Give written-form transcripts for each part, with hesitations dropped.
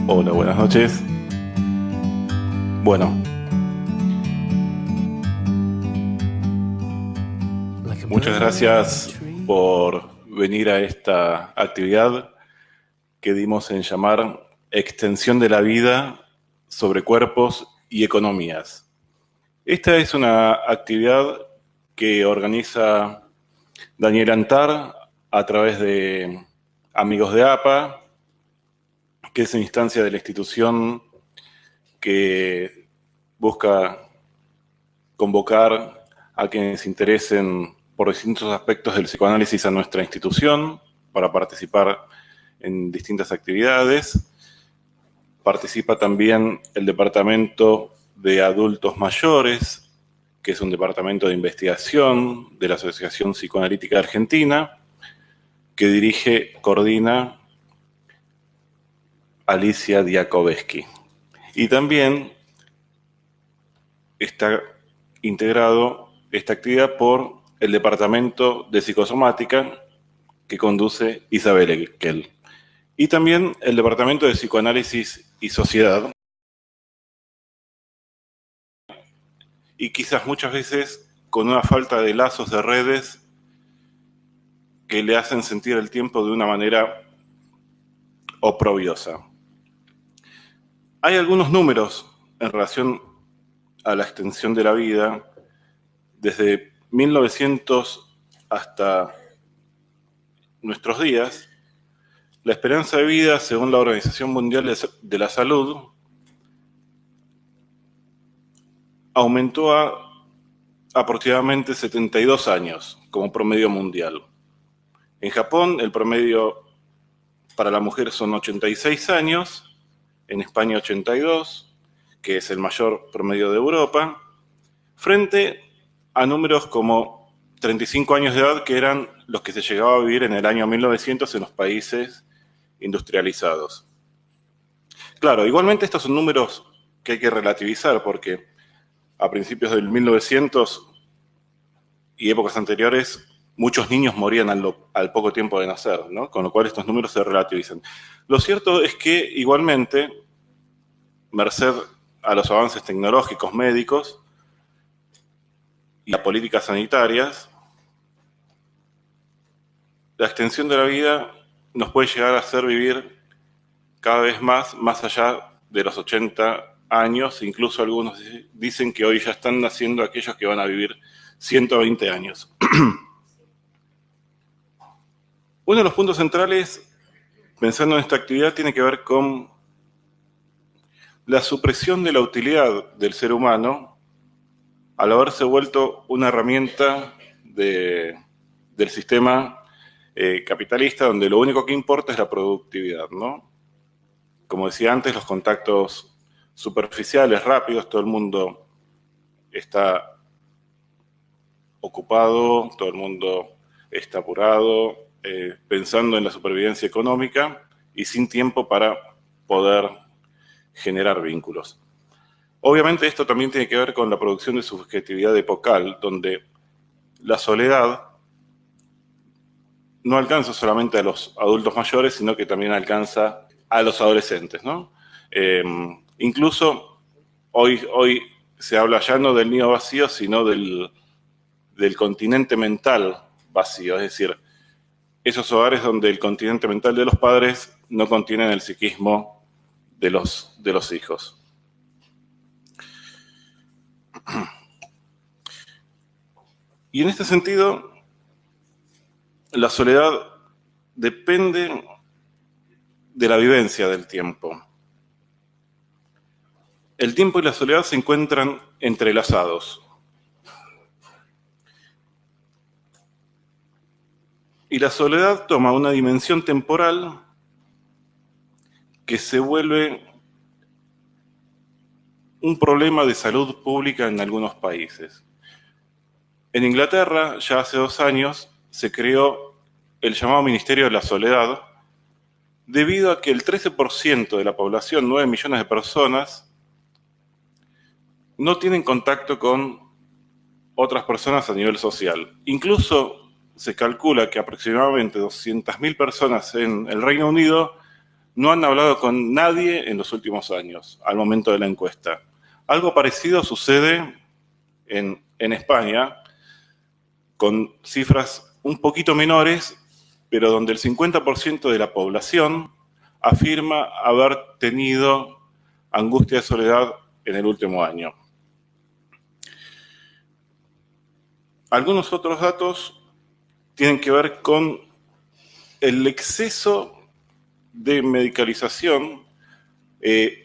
Hola, buenas noches. Bueno, muchas gracias por venir a esta actividad que dimos en llamar Extensión de la Vida sobre Cuerpos y Economías. Esta es una actividad que organiza Daniel Antar a través de Amigos de APA, que es una instancia de la institución que busca convocar a quienes se interesen por distintos aspectos del psicoanálisis a nuestra institución para participar en distintas actividades. Participa también el Departamento de Adultos Mayores, que es un departamento de investigación de la Asociación Psicoanalítica Argentina, que coordina Alicia Diakovsky. Y también está integrado esta actividad por el Departamento de Psicosomática que conduce Isabel Ekel. Y también el Departamento de Psicoanálisis y Sociedad. Y quizás muchas veces con una falta de lazos de redes que le hacen sentir el tiempo de una manera oprobiosa. Hay algunos números en relación a la extensión de la vida. Desde 1900 hasta nuestros días, la esperanza de vida, según la Organización Mundial de la Salud, aumentó a aproximadamente 72 años como promedio mundial. En Japón, el promedio para la mujer son 86 años, en España 82, que es el mayor promedio de Europa, frente a números como 35 años de edad, que eran los que se llegaba a vivir en el año 1900 en los países industrializados. Claro, igualmente estos son números que hay que relativizar porque a principios del 1900 y épocas anteriores muchos niños morían al poco tiempo de nacer, ¿no? Con lo cual estos números se relativizan. Lo cierto es que igualmente, merced a los avances tecnológicos médicos y a políticas sanitarias, la extensión de la vida nos puede llegar a hacer vivir cada vez más allá de los 80 años. Incluso algunos dicen que hoy ya están naciendo aquellos que van a vivir 120 años. Uno de los puntos centrales, pensando en esta actividad, tiene que ver con la supresión de la utilidad del ser humano al haberse vuelto una herramienta del sistema capitalista, donde lo único que importa es la productividad, ¿no? Como decía antes, los contactos superficiales, rápidos, todo el mundo está ocupado, todo el mundo está apurado, pensando en la supervivencia económica y sin tiempo para poder generar vínculos. Obviamente esto también tiene que ver con la producción de subjetividad epocal, donde la soledad no alcanza solamente a los adultos mayores, sino que también alcanza a los adolescentes, ¿no? Incluso hoy se habla ya no del nido vacío, sino del continente mental vacío, es decir, esos hogares donde el continente mental de los padres no contienen el psiquismo de los hijos. Y en este sentido, la soledad depende de la vivencia del tiempo. El tiempo y la soledad se encuentran entrelazados. Y la soledad toma una dimensión temporal que se vuelve un problema de salud pública en algunos países. En Inglaterra, ya hace 2 años, se creó el llamado Ministerio de la Soledad, debido a que el 13% de la población, 9 millones de personas, no tienen contacto con otras personas a nivel social. Incluso se calcula que aproximadamente 200.000 personas en el Reino Unido no han hablado con nadie en los últimos años, al momento de la encuesta. Algo parecido sucede en España, con cifras un poquito menores, pero donde el 50% de la población afirma haber tenido angustia de soledad en el último año. Algunos otros datos tienen que ver con el exceso de medicalización,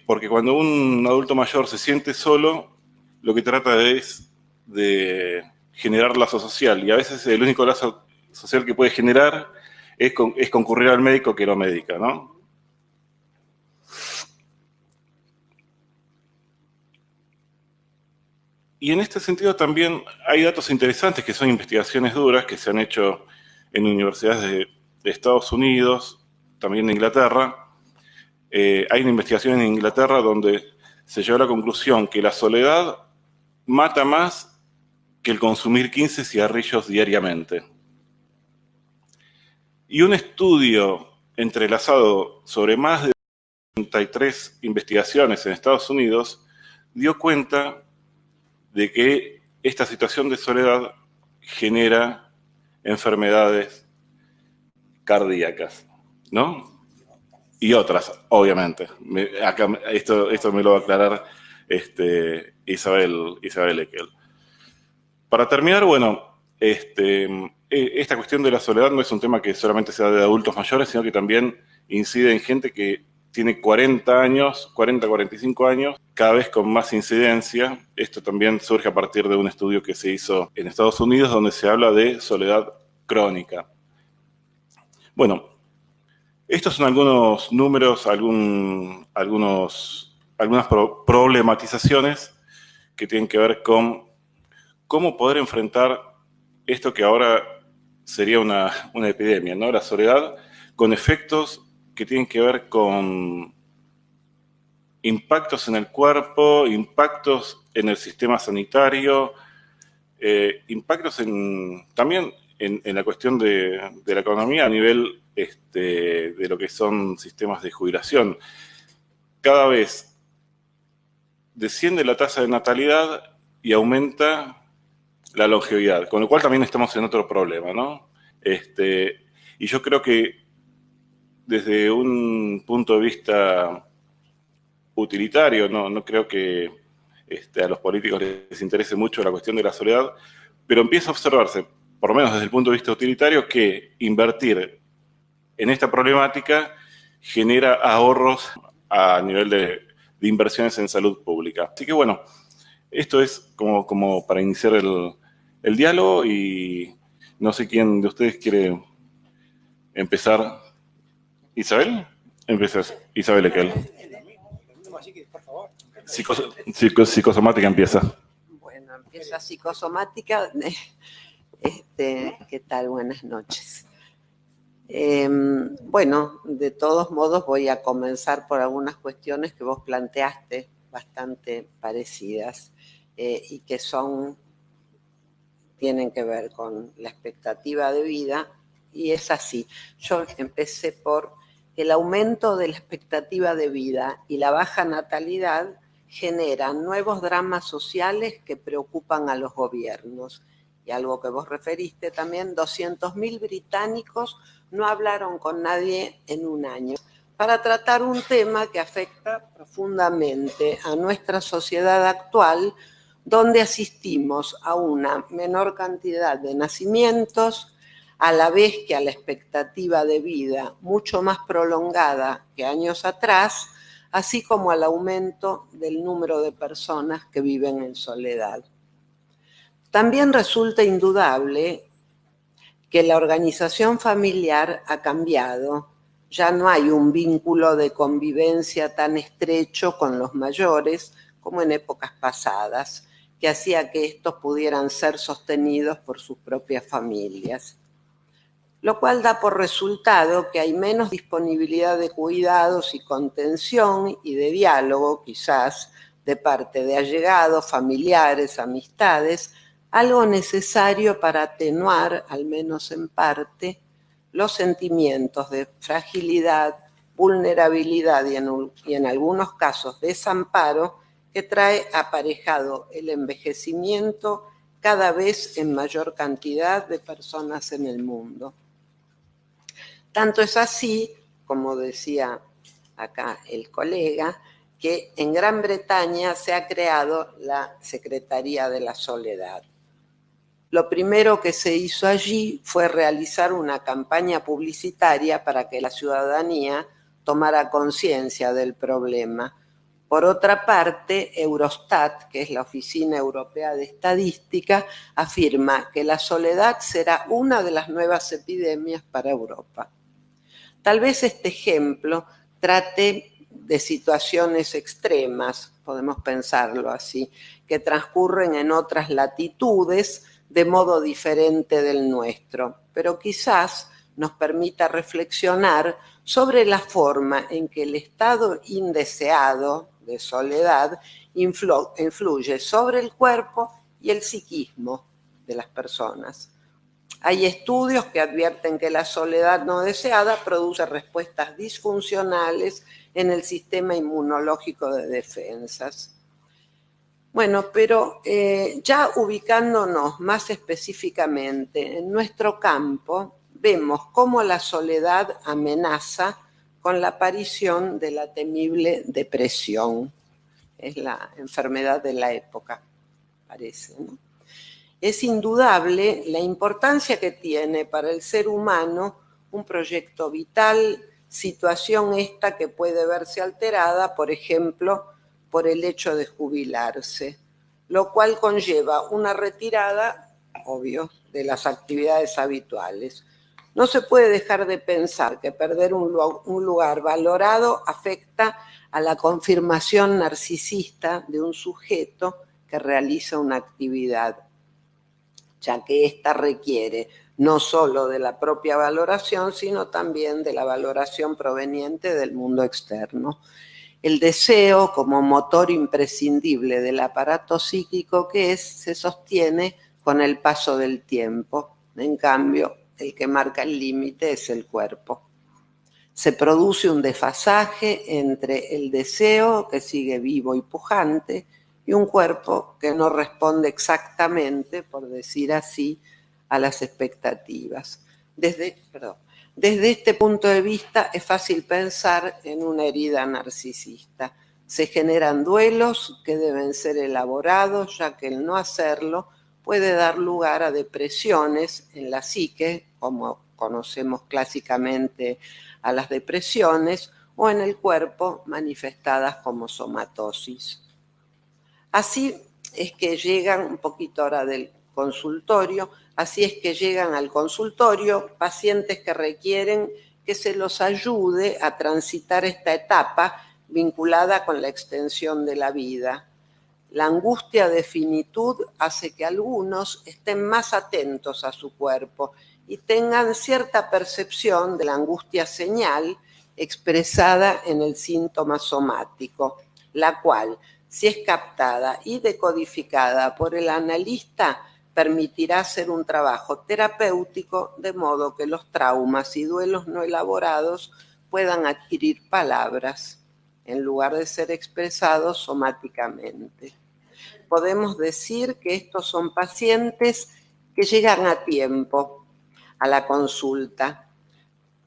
porque cuando un adulto mayor se siente solo, lo que trata es de generar lazo social, y a veces el único lazo social que puede generar es concurrir al médico que lo medica, ¿no? Y en este sentido también hay datos interesantes que son investigaciones duras que se han hecho en universidades de Estados Unidos, también de Inglaterra. Hay una investigación en Inglaterra donde se llegó a la conclusión que la soledad mata más que el consumir 15 cigarrillos diariamente. Y un estudio entrelazado sobre más de 33 investigaciones en Estados Unidos dio cuenta de que esta situación de soledad genera enfermedades cardíacas, ¿no? Y otras, obviamente. Esto me lo va a aclarar Isabel Eckel. Para terminar, bueno, esta cuestión de la soledad no es un tema que solamente sea de adultos mayores, sino que también incide en gente que tiene 40 años, 40, 45 años, cada vez con más incidencia. Esto también surge a partir de un estudio que se hizo en Estados Unidos, donde se habla de soledad crónica. Bueno, estos son algunos números, algunas problematizaciones que tienen que ver con cómo poder enfrentar esto que ahora sería una epidemia, ¿no? La soledad, con efectos que tienen que ver con impactos en el cuerpo, impactos en el sistema sanitario, impactos también en la cuestión de la economía a nivel de lo que son sistemas de jubilación. Cada vez desciende la tasa de natalidad y aumenta la longevidad, con lo cual también estamos en otro problema, ¿no? Y yo creo que desde un punto de vista utilitario, no creo que a los políticos les interese mucho la cuestión de la soledad, pero empieza a observarse, por lo menos desde el punto de vista utilitario, que invertir en esta problemática genera ahorros a nivel de inversiones en salud pública. Así que bueno, esto es como para iniciar el diálogo, y no sé quién de ustedes quiere empezar. ¿Isabel? Empiezas. Isabel Eckel. Psicosomática empieza. Bueno, empieza psicosomática. ¿Qué tal? Buenas noches. Bueno, de todos modos voy a comenzar por algunas cuestiones que vos planteaste, bastante parecidas, y que tienen que ver con la expectativa de vida, y es así. Yo empecé por el aumento de la expectativa de vida y la baja natalidad generan nuevos dramas sociales que preocupan a los gobiernos. Y algo que vos referiste también, 200.000 británicos no hablaron con nadie en un año para tratar un tema que afecta profundamente a nuestra sociedad actual, donde asistimos a una menor cantidad de nacimientos, a la vez que a la expectativa de vida mucho más prolongada que años atrás, así como al aumento del número de personas que viven en soledad. También resulta indudable que la organización familiar ha cambiado. Ya no hay un vínculo de convivencia tan estrecho con los mayores como en épocas pasadas, que hacía que estos pudieran ser sostenidos por sus propias familias. Lo cual da por resultado que hay menos disponibilidad de cuidados y contención y de diálogo, quizás, de parte de allegados, familiares, amistades, algo necesario para atenuar, al menos en parte, los sentimientos de fragilidad, vulnerabilidad y en algunos casos desamparo que trae aparejado el envejecimiento cada vez en mayor cantidad de personas en el mundo. Tanto es así, como decía acá el colega, que en Gran Bretaña se ha creado la Secretaría de la Soledad. Lo primero que se hizo allí fue realizar una campaña publicitaria para que la ciudadanía tomara conciencia del problema. Por otra parte, Eurostat, que es la Oficina Europea de Estadística, afirma que la soledad será una de las nuevas epidemias para Europa. Tal vez este ejemplo trate de situaciones extremas, podemos pensarlo así, que transcurren en otras latitudes de modo diferente del nuestro, pero quizás nos permita reflexionar sobre la forma en que el estado indeseado de soledad influye sobre el cuerpo y el psiquismo de las personas. Hay estudios que advierten que la soledad no deseada produce respuestas disfuncionales en el sistema inmunológico de defensas. Bueno, pero ya ubicándonos más específicamente en nuestro campo, vemos cómo la soledad amenaza con la aparición de la temible depresión. Es la enfermedad de la época, parece, ¿no? Es indudable la importancia que tiene para el ser humano un proyecto vital, situación esta que puede verse alterada, por ejemplo, por el hecho de jubilarse, lo cual conlleva una retirada, obvio, de las actividades habituales. No se puede dejar de pensar que perder un lugar valorado afecta a la confirmación narcisista de un sujeto que realiza una actividad, ya que ésta requiere no solo de la propia valoración, sino también de la valoración proveniente del mundo externo. El deseo, como motor imprescindible del aparato psíquico que es, se sostiene con el paso del tiempo. En cambio, el que marca el límite es el cuerpo. Se produce un desfasaje entre el deseo, que sigue vivo y pujante, y un cuerpo que no responde exactamente, por decir así, a las expectativas. Desde este punto de vista es fácil pensar en una herida narcisista. Se generan duelos que deben ser elaborados, ya que el no hacerlo puede dar lugar a depresiones en la psique, como conocemos clásicamente a las depresiones, o en el cuerpo manifestadas como somatosis. Así es que llegan, un poquito ahora del consultorio, así es que llegan al consultorio pacientes que requieren que se los ayude a transitar esta etapa vinculada con la extensión de la vida. La angustia de finitud hace que algunos estén más atentos a su cuerpo y tengan cierta percepción de la angustia señal expresada en el síntoma somático, la cual, si es captada y decodificada por el analista, permitirá hacer un trabajo terapéutico de modo que los traumas y duelos no elaborados puedan adquirir palabras en lugar de ser expresados somáticamente. Podemos decir que estos son pacientes que llegan a tiempo a la consulta.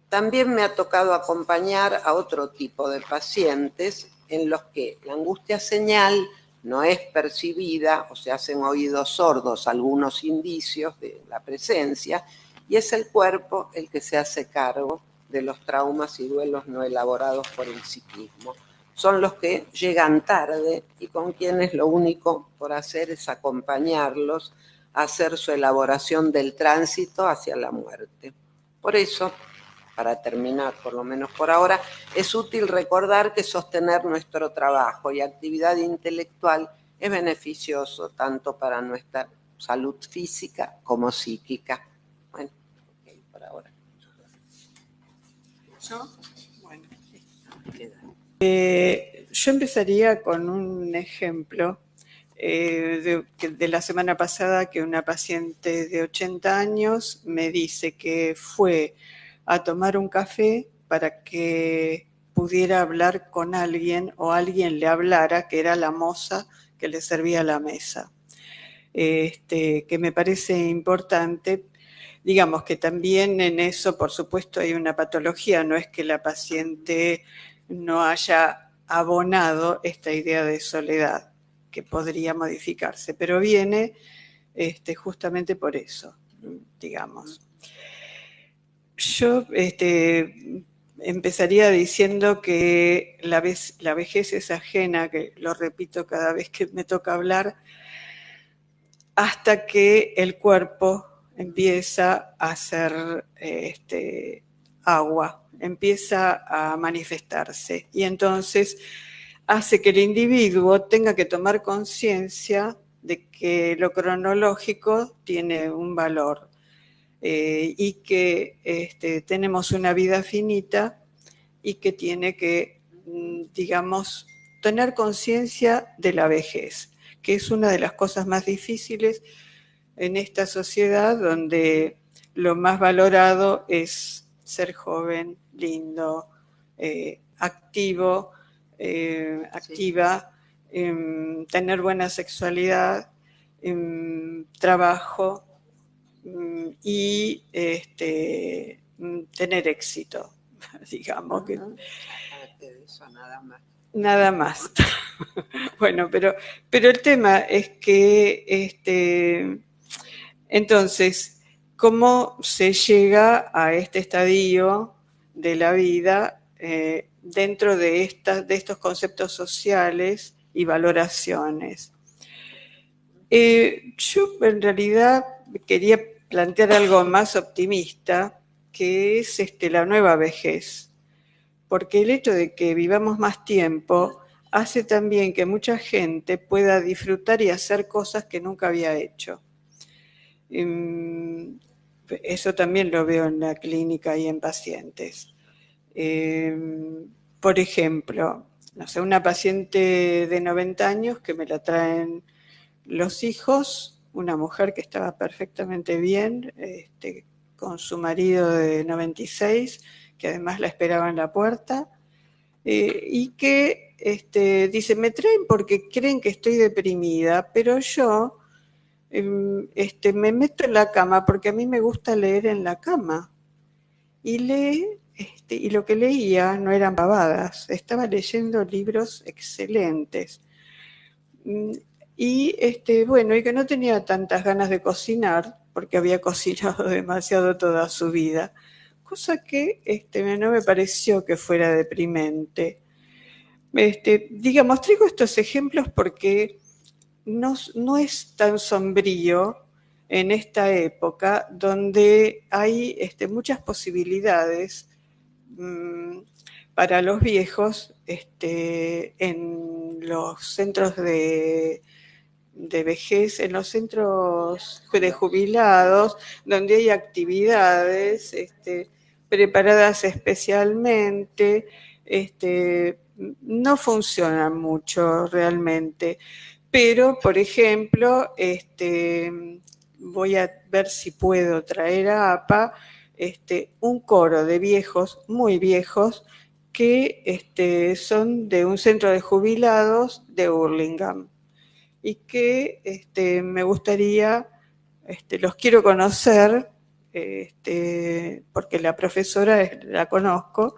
También me ha tocado acompañar a otro tipo de pacientes en los que la angustia señal no es percibida o se hacen oídos sordos algunos indicios de la presencia y es el cuerpo el que se hace cargo de los traumas y duelos no elaborados por el psiquismo. Son los que llegan tarde y con quienes lo único por hacer es acompañarlos a hacer su elaboración del tránsito hacia la muerte. Por eso, para terminar, por lo menos por ahora, es útil recordar que sostener nuestro trabajo y actividad intelectual es beneficioso tanto para nuestra salud física como psíquica. Bueno, okay, por ahora. ¿Yo? Bueno. Queda. Yo empezaría con un ejemplo de la semana pasada, que una paciente de 80 años me dice que fue a tomar un café para que pudiera hablar con alguien o alguien le hablara, que era la moza que le servía la mesa. Que me parece importante. Digamos que también en eso, por supuesto, hay una patología, no es que la paciente no haya abonado esta idea de soledad, que podría modificarse, pero viene justamente por eso, digamos. Yo empezaría diciendo que la vejez es ajena, que lo repito cada vez que me toca hablar, hasta que el cuerpo empieza a hacer agua, empieza a manifestarse y entonces hace que el individuo tenga que tomar conciencia de que lo cronológico tiene un valor y que tenemos una vida finita y que tiene que, digamos, tener conciencia de la vejez, que es una de las cosas más difíciles en esta sociedad donde lo más valorado es ser joven, lindo, activo, activa, tener buena sexualidad, trabajo y tener éxito, digamos. Que aparte de eso, nada más. Nada más. Bueno, pero el tema es que entonces, ¿cómo se llega a este estadio de la vida dentro de estos conceptos sociales y valoraciones? Yo en realidad quería plantear algo más optimista, que es la nueva vejez, porque el hecho de que vivamos más tiempo hace también que mucha gente pueda disfrutar y hacer cosas que nunca había hecho. Eso también lo veo en la clínica y en pacientes. Por ejemplo, no sé, una paciente de 90 años que me la traen los hijos, una mujer que estaba perfectamente bien, con su marido de 96, que además la esperaba en la puerta, y que dice, me traen porque creen que estoy deprimida, pero yo me meto en la cama porque a mí me gusta leer en la cama. Y y lo que leía no eran pavadas, estaba leyendo libros excelentes. Y bueno, y que no tenía tantas ganas de cocinar, porque había cocinado demasiado toda su vida, cosa que no me pareció que fuera deprimente. Digamos, traigo estos ejemplos porque no es tan sombrío en esta época donde hay muchas posibilidades para los viejos en los centros de vejez, en los centros de jubilados, donde hay actividades preparadas especialmente, no funcionan mucho realmente. Pero, por ejemplo, voy a ver si puedo traer a APA un coro de viejos, muy viejos, que son de un centro de jubilados de Hurlingham y que me gustaría, los quiero conocer, porque la profesora la conozco,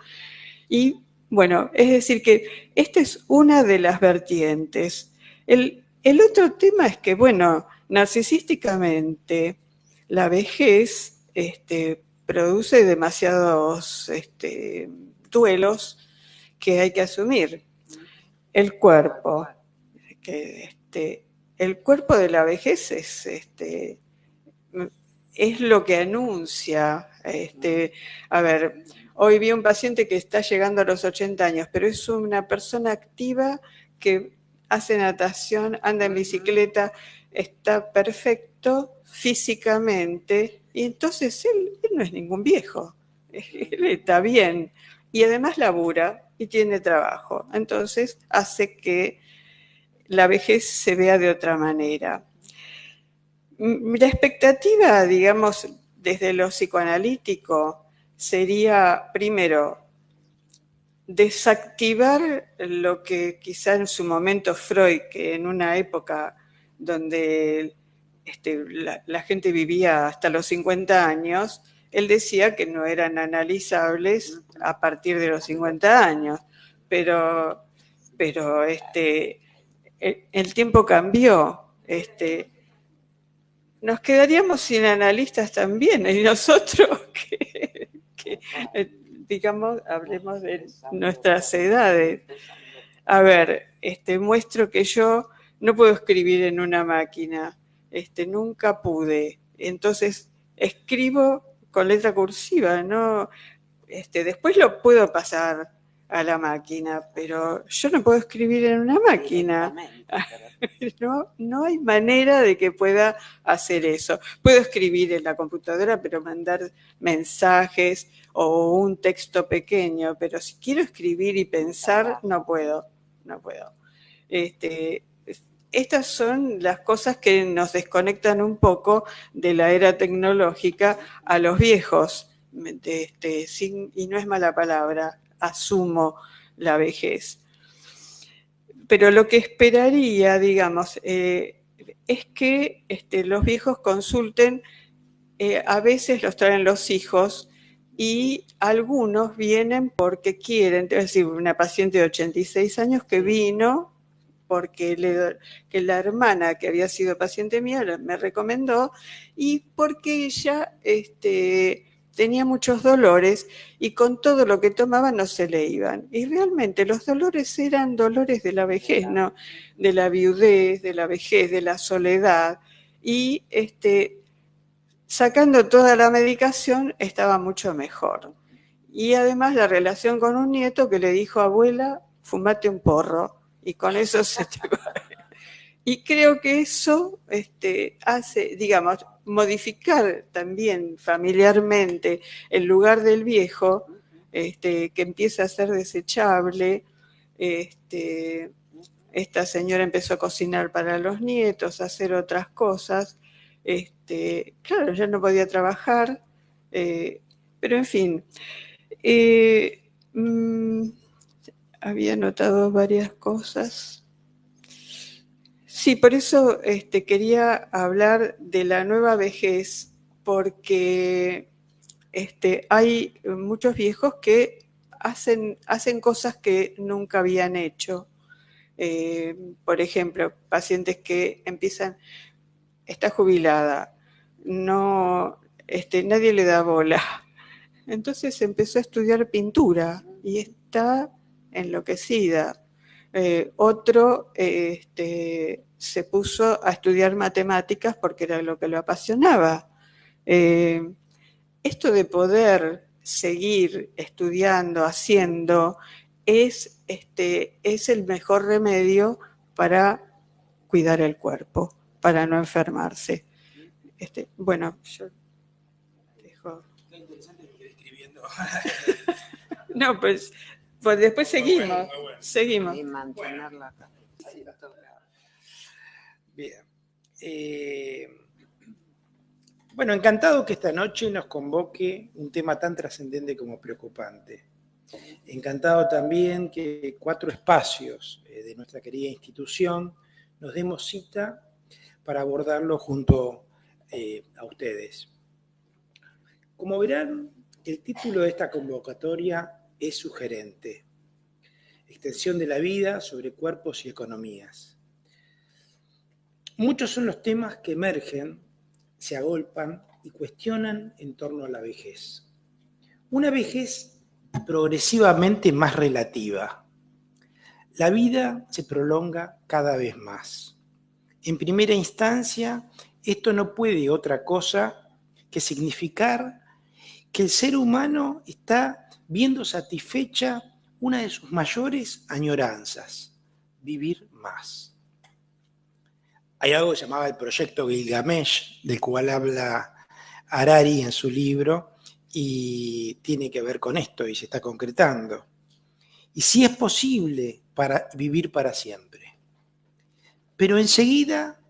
y bueno, es decir que esta es una de las vertientes. El otro tema es que, bueno, narcisísticamente, la vejez produce demasiados duelos que hay que asumir. El cuerpo, el cuerpo de la vejez es lo que anuncia. A ver, hoy vi un paciente que está llegando a los 80 años, pero es una persona activa que hace natación, anda en bicicleta, está perfecto físicamente, y entonces él no es ningún viejo, él está bien, y además labura y tiene trabajo, entonces hace que la vejez se vea de otra manera. La expectativa, digamos, desde lo psicoanalítico, sería, primero, desactivar lo que quizá en su momento Freud, que en una época donde la gente vivía hasta los 50 años, él decía que no eran analizables a partir de los 50 años, pero el tiempo cambió. Nos quedaríamos sin analistas también, y nosotros que digamos, hablemos de nuestras edades. A ver, muestro que yo no puedo escribir en una máquina, nunca pude. Entonces, escribo con letra cursiva, ¿no? Después lo puedo pasar a la máquina, pero yo no puedo escribir en una máquina. No hay manera de que pueda hacer eso. Puedo escribir en la computadora, pero mandar mensajes o un texto pequeño, pero si quiero escribir y pensar, no puedo. Estas son las cosas que nos desconectan un poco de la era tecnológica a los viejos, y no es mala palabra, asumo la vejez. Pero lo que esperaría, digamos, es que los viejos consulten, a veces los traen los hijos y algunos vienen porque quieren, es decir, una paciente de 86 años que vino porque que la hermana que había sido paciente mía me recomendó y porque ella tenía muchos dolores y con todo lo que tomaba no se le iban. Y realmente los dolores eran dolores de la vejez, ¿no? De la viudez, de la vejez, de la soledad. Y sacando toda la medicación estaba mucho mejor. Y además la relación con un nieto que le dijo, abuela, fumate un porro. Y con eso se te va. Y creo que eso hace, digamos, modificar también familiarmente el lugar del viejo, que empieza a ser desechable. Esta señora empezó a cocinar para los nietos, a hacer otras cosas. Claro, ya no podía trabajar, pero en fin. Había notado varias cosas. Sí, por eso quería hablar de la nueva vejez, porque hay muchos viejos que hacen cosas que nunca habían hecho. Por ejemplo, pacientes que empiezan, está jubilada, no, nadie le da bola. Entonces empezó a estudiar pintura y está enloquecida. Otro se puso a estudiar matemáticas porque era lo que lo apasionaba. Esto de poder seguir estudiando, haciendo, es el mejor remedio para cuidar el cuerpo, para no enfermarse. Bueno, yo dejo. Qué interesante lo que estoy escribiendo. No, pues después seguimos. Bueno. Seguimos. Y mantenerla. Bien. Bueno, encantado que esta noche nos convoque un tema tan trascendente como preocupante. Encantado también que 4 espacios de nuestra querida institución nos demos cita para abordarlo junto a ustedes. Como verán, el título de esta convocatoria es sugerente. Extensión de la vida sobre cuerpos y economías. Muchos son los temas que emergen, se agolpan y cuestionan en torno a la vejez. Una vejez progresivamente más relativa. La vida se prolonga cada vez más. En primera instancia, esto no puede otra cosa que significar que el ser humano está viendo satisfecha una de sus mayores añoranzas, vivir más. Hay algo que se llamaba el proyecto Gilgamesh, del cual habla Harari en su libro, y tiene que ver con esto y se está concretando. Y sí es posible vivir para siempre. Pero enseguida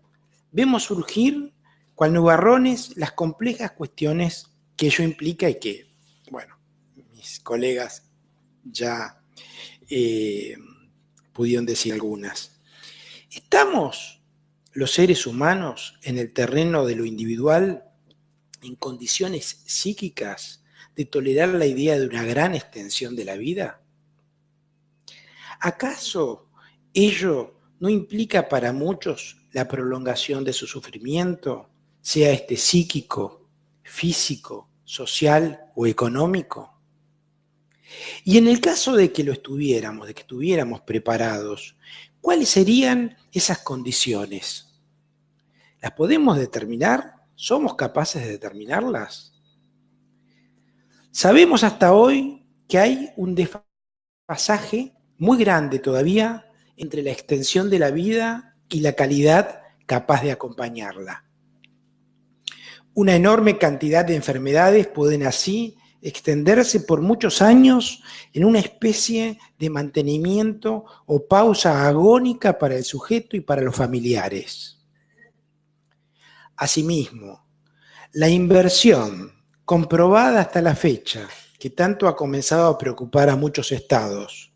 vemos surgir, cual nubarrones, las complejas cuestiones que ello implica y que, bueno, mis colegas ya pudieron decir algunas. ¿Estamos los seres humanos en el terreno de lo individual en condiciones psíquicas de tolerar la idea de una gran extensión de la vida? ¿Acaso ello no implica para muchos la prolongación de su sufrimiento, sea este psíquico, físico, social o económico? Y en el caso de que lo estuviéramos, de que estuviéramos preparados, ¿cuáles serían esas condiciones? ¿Las podemos determinar? ¿Somos capaces de determinarlas? Sabemos hasta hoy que hay un desfasaje muy grande todavía entre la extensión de la vida y la calidad capaz de acompañarla. Una enorme cantidad de enfermedades pueden así extenderse por muchos años en una especie de mantenimiento o pausa agónica para el sujeto y para los familiares. Asimismo, la inversión comprobada hasta la fecha, que tanto ha comenzado a preocupar a muchos estados,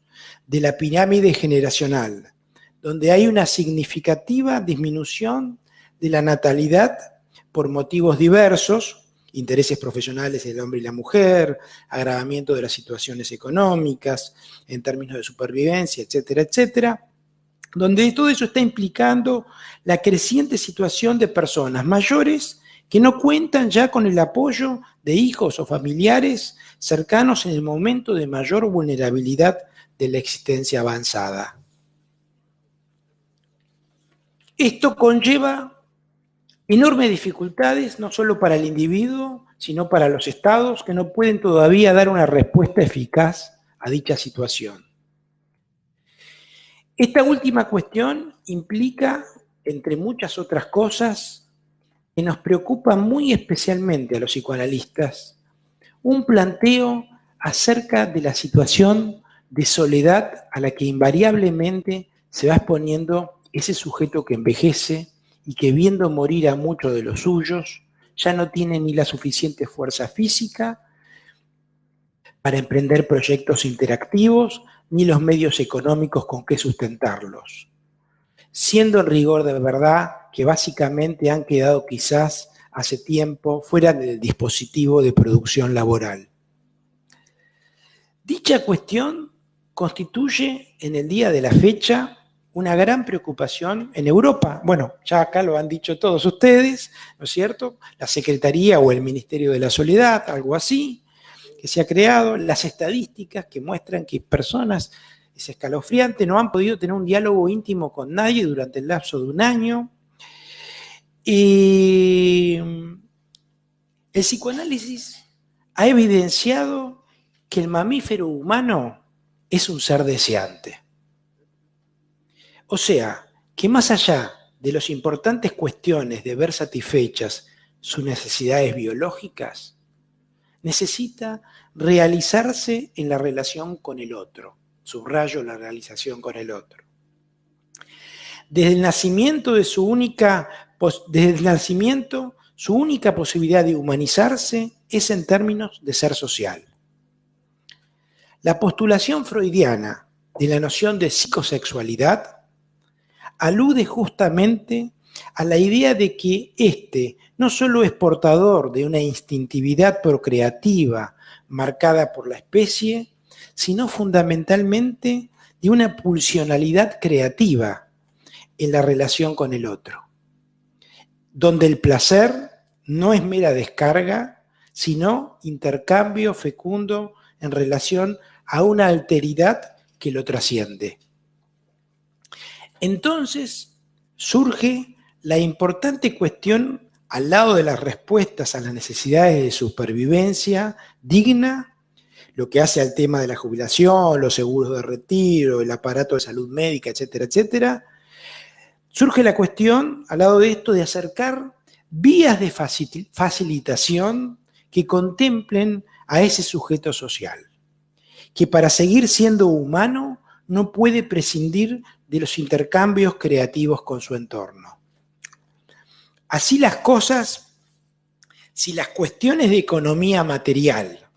de la pirámide generacional, donde hay una significativa disminución de la natalidad por motivos diversos, intereses profesionales del hombre y la mujer, agravamiento de las situaciones económicas, en términos de supervivencia, etcétera, etcétera, donde todo eso está implicando la creciente situación de personas mayores que no cuentan ya con el apoyo de hijos o familiares cercanos en el momento de mayor vulnerabilidad de la existencia avanzada. Esto conlleva enormes dificultades, no solo para el individuo, sino para los estados que no pueden todavía dar una respuesta eficaz a dicha situación. Esta última cuestión implica, entre muchas otras cosas, que nos preocupa muy especialmente a los psicoanalistas, un planteo acerca de la situación de soledad a la que invariablemente se va exponiendo ese sujeto que envejece y que, viendo morir a muchos de los suyos, ya no tiene ni la suficiente fuerza física para emprender proyectos interactivos, ni los medios económicos con que sustentarlos, siendo en rigor de verdad que básicamente han quedado quizás hace tiempo fuera del dispositivo de producción laboral. Dicha cuestión constituye en el día de la fecha una gran preocupación en Europa. Bueno, ya acá lo han dicho todos ustedes, ¿no es cierto? La Secretaría o el Ministerio de la Soledad, algo así, que se ha creado, las estadísticas que muestran que personas, es escalofriante, no han podido tener un diálogo íntimo con nadie durante el lapso de un año. Y el psicoanálisis ha evidenciado que el mamífero humano es un ser deseante. O sea, que más allá de las importantes cuestiones de ver satisfechas sus necesidades biológicas, necesita realizarse en la relación con el otro. Subrayo la realización con el otro. Desde el nacimiento, su única posibilidad de humanizarse es en términos de ser social. La postulación freudiana de la noción de psicosexualidad alude justamente a la idea de que éste no solo es portador de una instintividad procreativa marcada por la especie, sino fundamentalmente de una pulsionalidad creativa en la relación con el otro, donde el placer no es mera descarga, sino intercambio fecundo en relación a una alteridad que lo trasciende. Entonces surge la importante cuestión, al lado de las respuestas a las necesidades de supervivencia digna, lo que hace al tema de la jubilación, los seguros de retiro, el aparato de salud médica, etcétera, etcétera, surge la cuestión, al lado de esto, de acercar vías de facilitación que contemplen a ese sujeto social, que para seguir siendo humano no puede prescindir de los intercambios creativos con su entorno. Así las cosas, si las cuestiones de economía material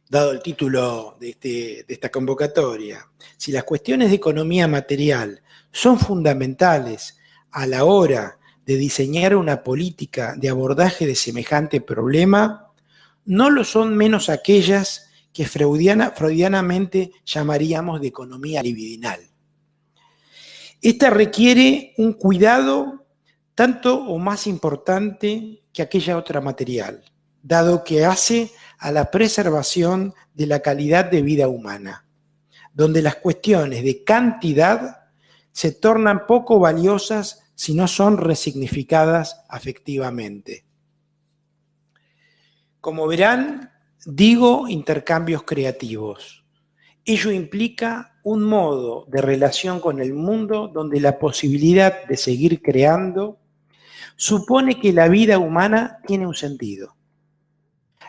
dado el título de esta convocatoria, si las cuestiones de economía material son fundamentales a la hora de diseñar una política de abordaje de semejante problema, no lo son menos aquellas que freudianamente llamaríamos de economía libidinal. Esta requiere un cuidado tanto o más importante que aquella otra material, dado que hace a la preservación de la calidad de vida humana, donde las cuestiones de cantidad se tornan poco valiosas si no son resignificadas afectivamente. Como verán, digo intercambios creativos. Ello implica un modo de relación con el mundo donde la posibilidad de seguir creando supone que la vida humana tiene un sentido.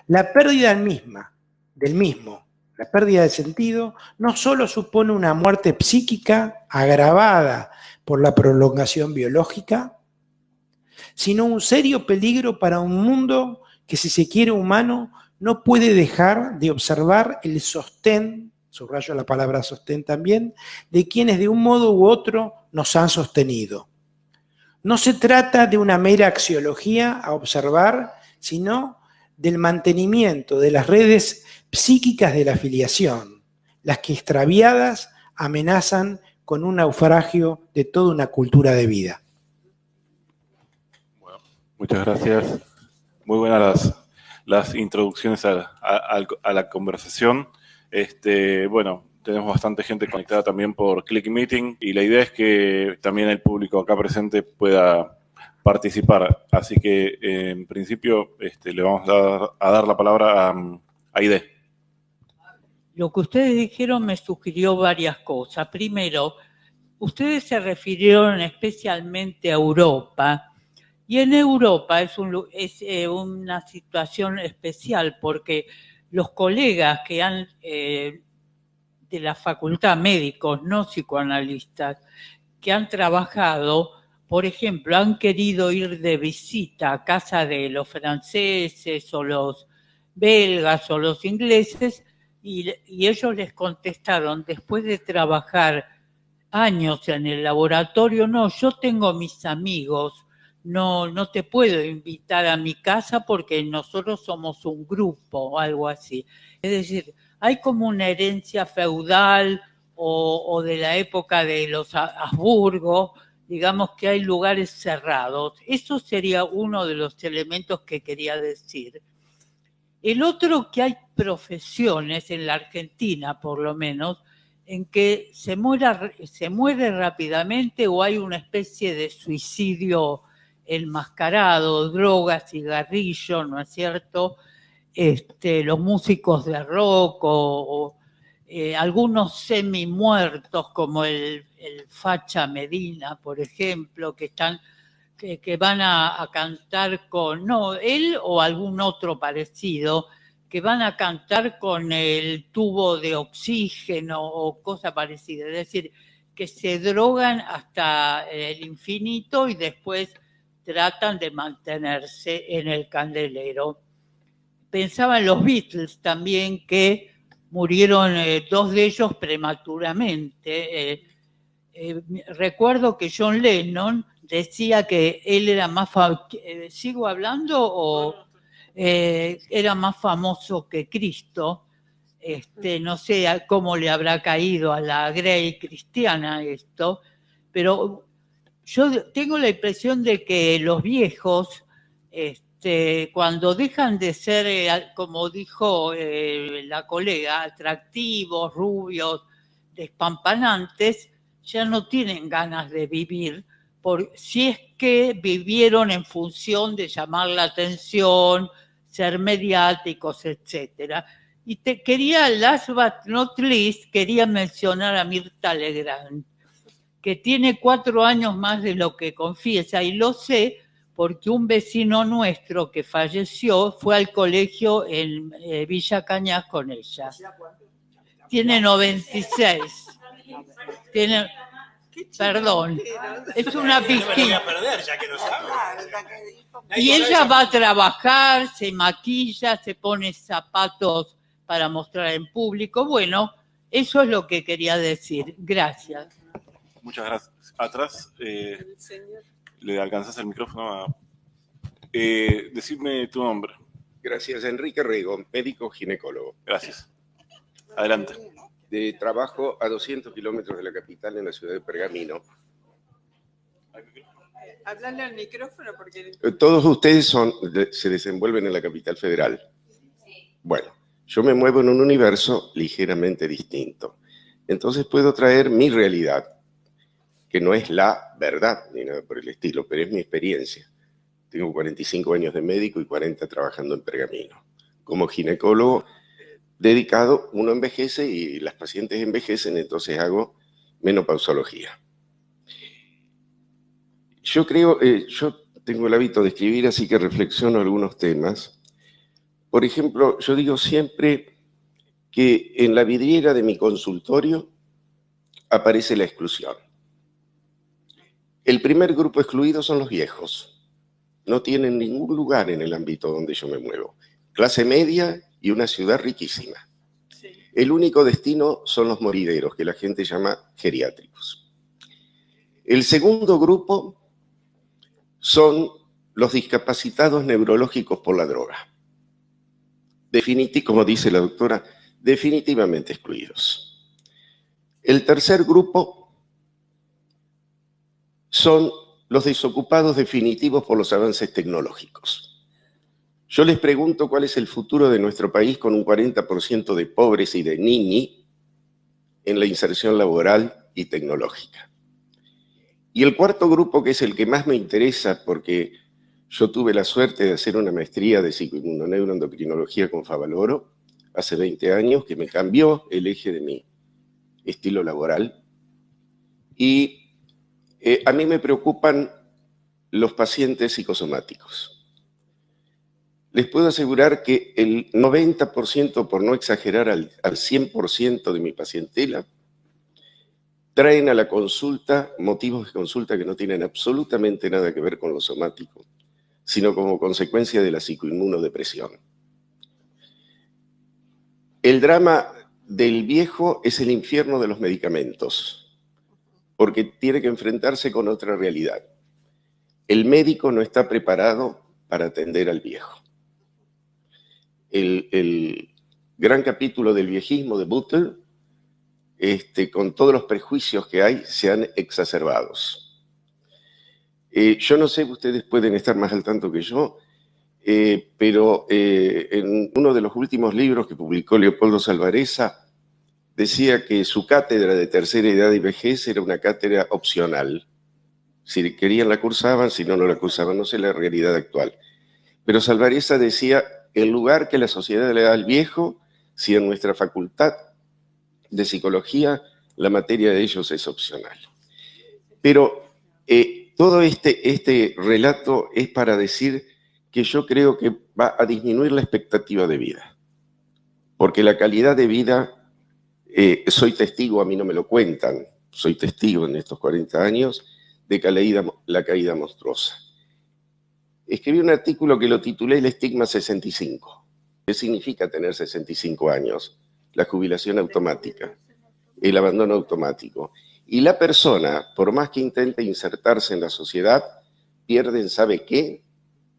La pérdida la pérdida de sentido, no solo supone una muerte psíquica agravada por la prolongación biológica, sino un serio peligro para un mundo que, si se quiere humano, no puede dejar de observar el sostén, subrayo la palabra sostén también, de quienes de un modo u otro nos han sostenido. No se trata de una mera axiología a observar, sino del mantenimiento de las redes psíquicas de la filiación, las que extraviadas amenazan con un naufragio de toda una cultura de vida. Bueno, muchas gracias. Muy buenas las introducciones a la conversación. Bueno, tenemos bastante gente conectada también por Click Meeting y la idea es que también el público acá presente pueda participar. Así que, en principio, le vamos a dar la palabra a Aide. Lo que ustedes dijeron me sugirió varias cosas. Primero, ustedes se refirieron especialmente a Europa, y en Europa es una situación especial porque los colegas que han de la facultad, médicos, no psicoanalistas, que han trabajado, por ejemplo, han querido ir de visita a casa de los franceses o los belgas o los ingleses y ellos les contestaron, después de trabajar años en el laboratorio, no, yo tengo mis amigos, no te puedo invitar a mi casa porque nosotros somos un grupo o algo así. Es decir, hay como una herencia feudal o de la época de los Habsburgo, digamos que hay lugares cerrados. Eso sería uno de los elementos que quería decir. El otro, que hay profesiones en la Argentina, por lo menos, en que se muere rápidamente o hay una especie de suicidio enmascarado, drogas, cigarrillo, ¿no es cierto? Los músicos de rock o algunos semi-muertos como el Facha Medina, por ejemplo, que van a cantar con, no, él o algún otro parecido, que van a cantar con el tubo de oxígeno o cosa parecida. Es decir, que se drogan hasta el infinito y después tratan de mantenerse en el candelero. Pensaba en los Beatles también, que murieron dos de ellos prematuramente. Recuerdo que John Lennon decía que él era más ¿sigo hablando o era más famoso que Cristo? No sé cómo le habrá caído a la Grey cristiana esto, pero yo tengo la impresión de que los viejos, cuando dejan de ser, como dijo la colega, atractivos, rubios, despampanantes, ya no tienen ganas de vivir, si es que vivieron en función de llamar la atención, ser mediáticos, etc. Y last but not least, quería mencionar a Mirta Legrand, que tiene 4 años más de lo que confiesa, y lo sé porque un vecino nuestro que falleció fue al colegio en Villa Cañas con ella. Tiene 96. Perdón, es una pizquita. Y ella va a trabajar, se maquilla, se pone zapatos para mostrar en público. Bueno, eso es lo que quería decir. Gracias. Muchas gracias. Atrás, ¿le alcanzas el micrófono? Decime tu nombre. Gracias, Enrique Rego, médico ginecólogo. Gracias. Adelante. De trabajo a 200 kilómetros de la capital en la ciudad de Pergamino. Hablarle al micrófono porque... Todos ustedes se desenvuelven en la capital federal. Bueno, yo me muevo en un universo ligeramente distinto. Entonces puedo traer mi realidad, que no es la verdad ni nada por el estilo, pero es mi experiencia. Tengo 45 años de médico y 40 trabajando en Pergamino. Como ginecólogo dedicado, uno envejece y las pacientes envejecen, entonces hago menopausología. Yo tengo el hábito de escribir, así que reflexiono algunos temas. Por ejemplo, yo digo siempre que en la vidriera de mi consultorio aparece la exclusión. El primer grupo excluido son los viejos. No tienen ningún lugar en el ámbito donde yo me muevo. Clase media y una ciudad riquísima. Sí. El único destino son los morideros, que la gente llama geriátricos. El segundo grupo son los discapacitados neurológicos por la droga. Como dice la doctora, definitivamente excluidos. El tercer grupo son los desocupados definitivos por los avances tecnológicos. Yo les pregunto cuál es el futuro de nuestro país con un 40% de pobres y de niñi en la inserción laboral y tecnológica. Y el cuarto grupo, que es el que más me interesa porque yo tuve la suerte de hacer una maestría de psicoinmunoneuroendocrinología con Favaloro hace 20 años, que me cambió el eje de mi estilo laboral. Y a mí me preocupan los pacientes psicosomáticos. Les puedo asegurar que el 90%, por no exagerar al 100% de mi pacientela, traen a la consulta motivos de consulta que no tienen absolutamente nada que ver con lo somático, sino como consecuencia de la psicoinmunodepresión. El drama del viejo es el infierno de los medicamentos, porque tiene que enfrentarse con otra realidad. El médico no está preparado para atender al viejo. El gran capítulo del viejismo de Butler, con todos los prejuicios que hay, se han exacerbado. Yo no sé, ustedes pueden estar más al tanto que yo, pero en uno de los últimos libros que publicó Leopoldo Salvarezza, decía que su cátedra de tercera edad y vejez era una cátedra opcional. Si querían la cursaban, si no, no la cursaban. No sé la realidad actual. Pero Salvarezza decía, el lugar que la sociedad le da al viejo, si en nuestra facultad de psicología la materia de ellos es opcional. Pero todo este relato es para decir que yo creo que va a disminuir la expectativa de vida. Porque la calidad de vida... soy testigo, a mí no me lo cuentan, soy testigo en estos 40 años de la caída monstruosa. Escribí un artículo que lo titulé El estigma 65. ¿Qué significa tener 65 años? La jubilación automática, el abandono automático. Y la persona, por más que intente insertarse en la sociedad, pierde, ¿sabe qué?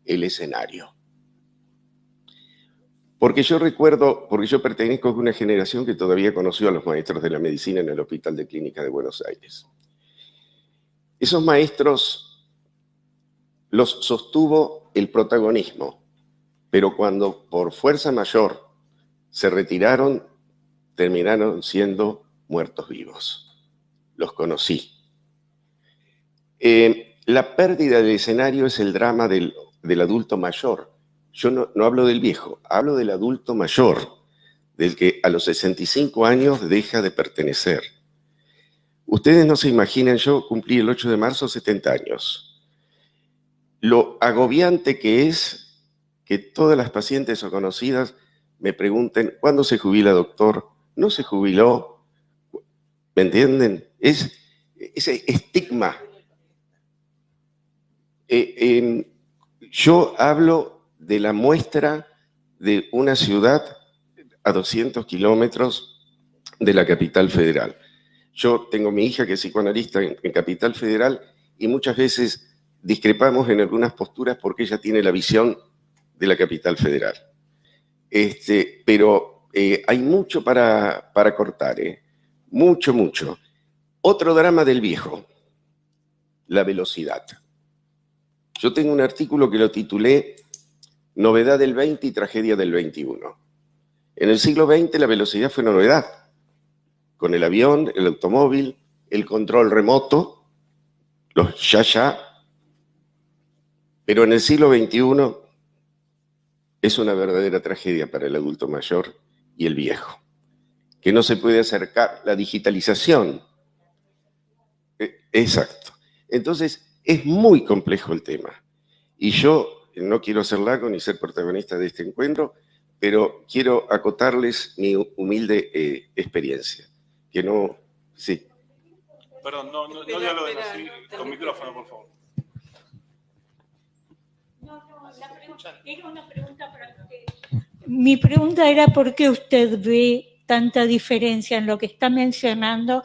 El escenario. Porque yo pertenezco a una generación que todavía conoció a los maestros de la medicina en el Hospital de Clínicas de Buenos Aires. Esos maestros los sostuvo el protagonismo, pero cuando por fuerza mayor se retiraron, terminaron siendo muertos vivos. Los conocí. La pérdida del escenario es el drama del adulto mayor. Yo no hablo del viejo, hablo del adulto mayor, del que a los 65 años deja de pertenecer. Ustedes no se imaginan, yo cumplí el 8 de marzo 70 años. Lo agobiante que es que todas las pacientes o conocidas me pregunten, ¿cuándo se jubila, doctor? No se jubiló, ¿me entienden? Es ese estigma. Yo hablo de la muestra de una ciudad a 200 kilómetros de la capital federal. Yo tengo mi hija que es psicoanalista en Capital Federal y muchas veces discrepamos en algunas posturas porque ella tiene la visión de la capital federal. Pero hay mucho para cortar, mucho, mucho. Otro drama del viejo, la velocidad. Yo tengo un artículo que lo titulé Novedad del 20 y tragedia del 21. En el siglo XX la velocidad fue una novedad, con el avión, el automóvil, el control remoto, los ya. Pero en el siglo XXI es una verdadera tragedia para el adulto mayor y el viejo, que no se puede acercar, la digitalización. Exacto. Entonces, es muy complejo el tema. Y yo no quiero ser largo ni ser protagonista de este encuentro, pero quiero acotarles mi humilde experiencia. Que no... Sí. Perdón, no dialoguen así, con micrófono, por favor. Era una pregunta para usted. Mi pregunta era por qué usted ve tanta diferencia en lo que está mencionando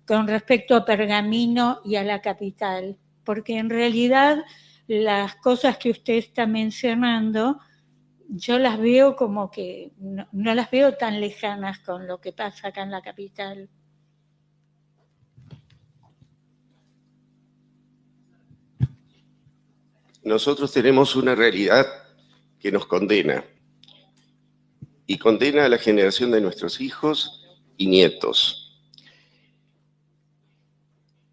con respecto a Pergamino y a la capital, porque en realidad las cosas que usted está mencionando yo las veo como que no las veo tan lejanas con lo que pasa acá en la capital. Nosotros tenemos una realidad que nos condena y condena a la generación de nuestros hijos y nietos.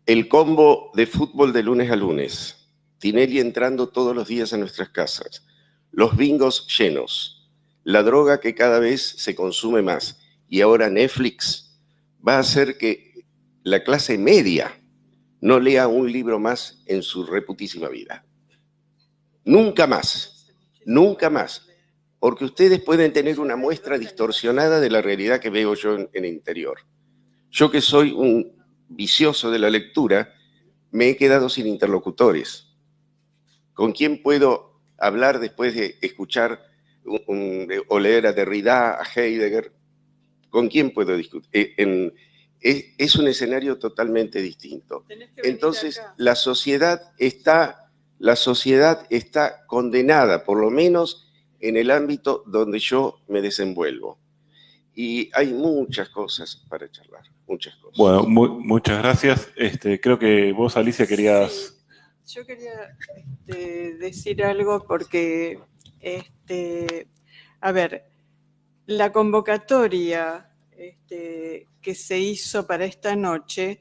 El combo de fútbol de lunes a lunes, Tinelli entrando todos los días a nuestras casas, los bingos llenos, la droga que cada vez se consume más y ahora Netflix va a hacer que la clase media no lea un libro más en su reputísima vida. Nunca más, nunca más, porque ustedes pueden tener una muestra distorsionada de la realidad que veo yo en el interior. Yo que soy un vicioso de la lectura, me he quedado sin interlocutores. ¿Con quién puedo hablar después de escuchar o leer a Derrida, a Heidegger? ¿Con quién puedo discutir? Es un escenario totalmente distinto. Entonces, la sociedad está condenada, por lo menos en el ámbito donde yo me desenvuelvo. Y hay muchas cosas para charlar, muchas cosas. Bueno, muchas gracias. Creo que vos, Alicia, querías... Sí, yo quería decir algo porque, a ver, la convocatoria que se hizo para esta noche,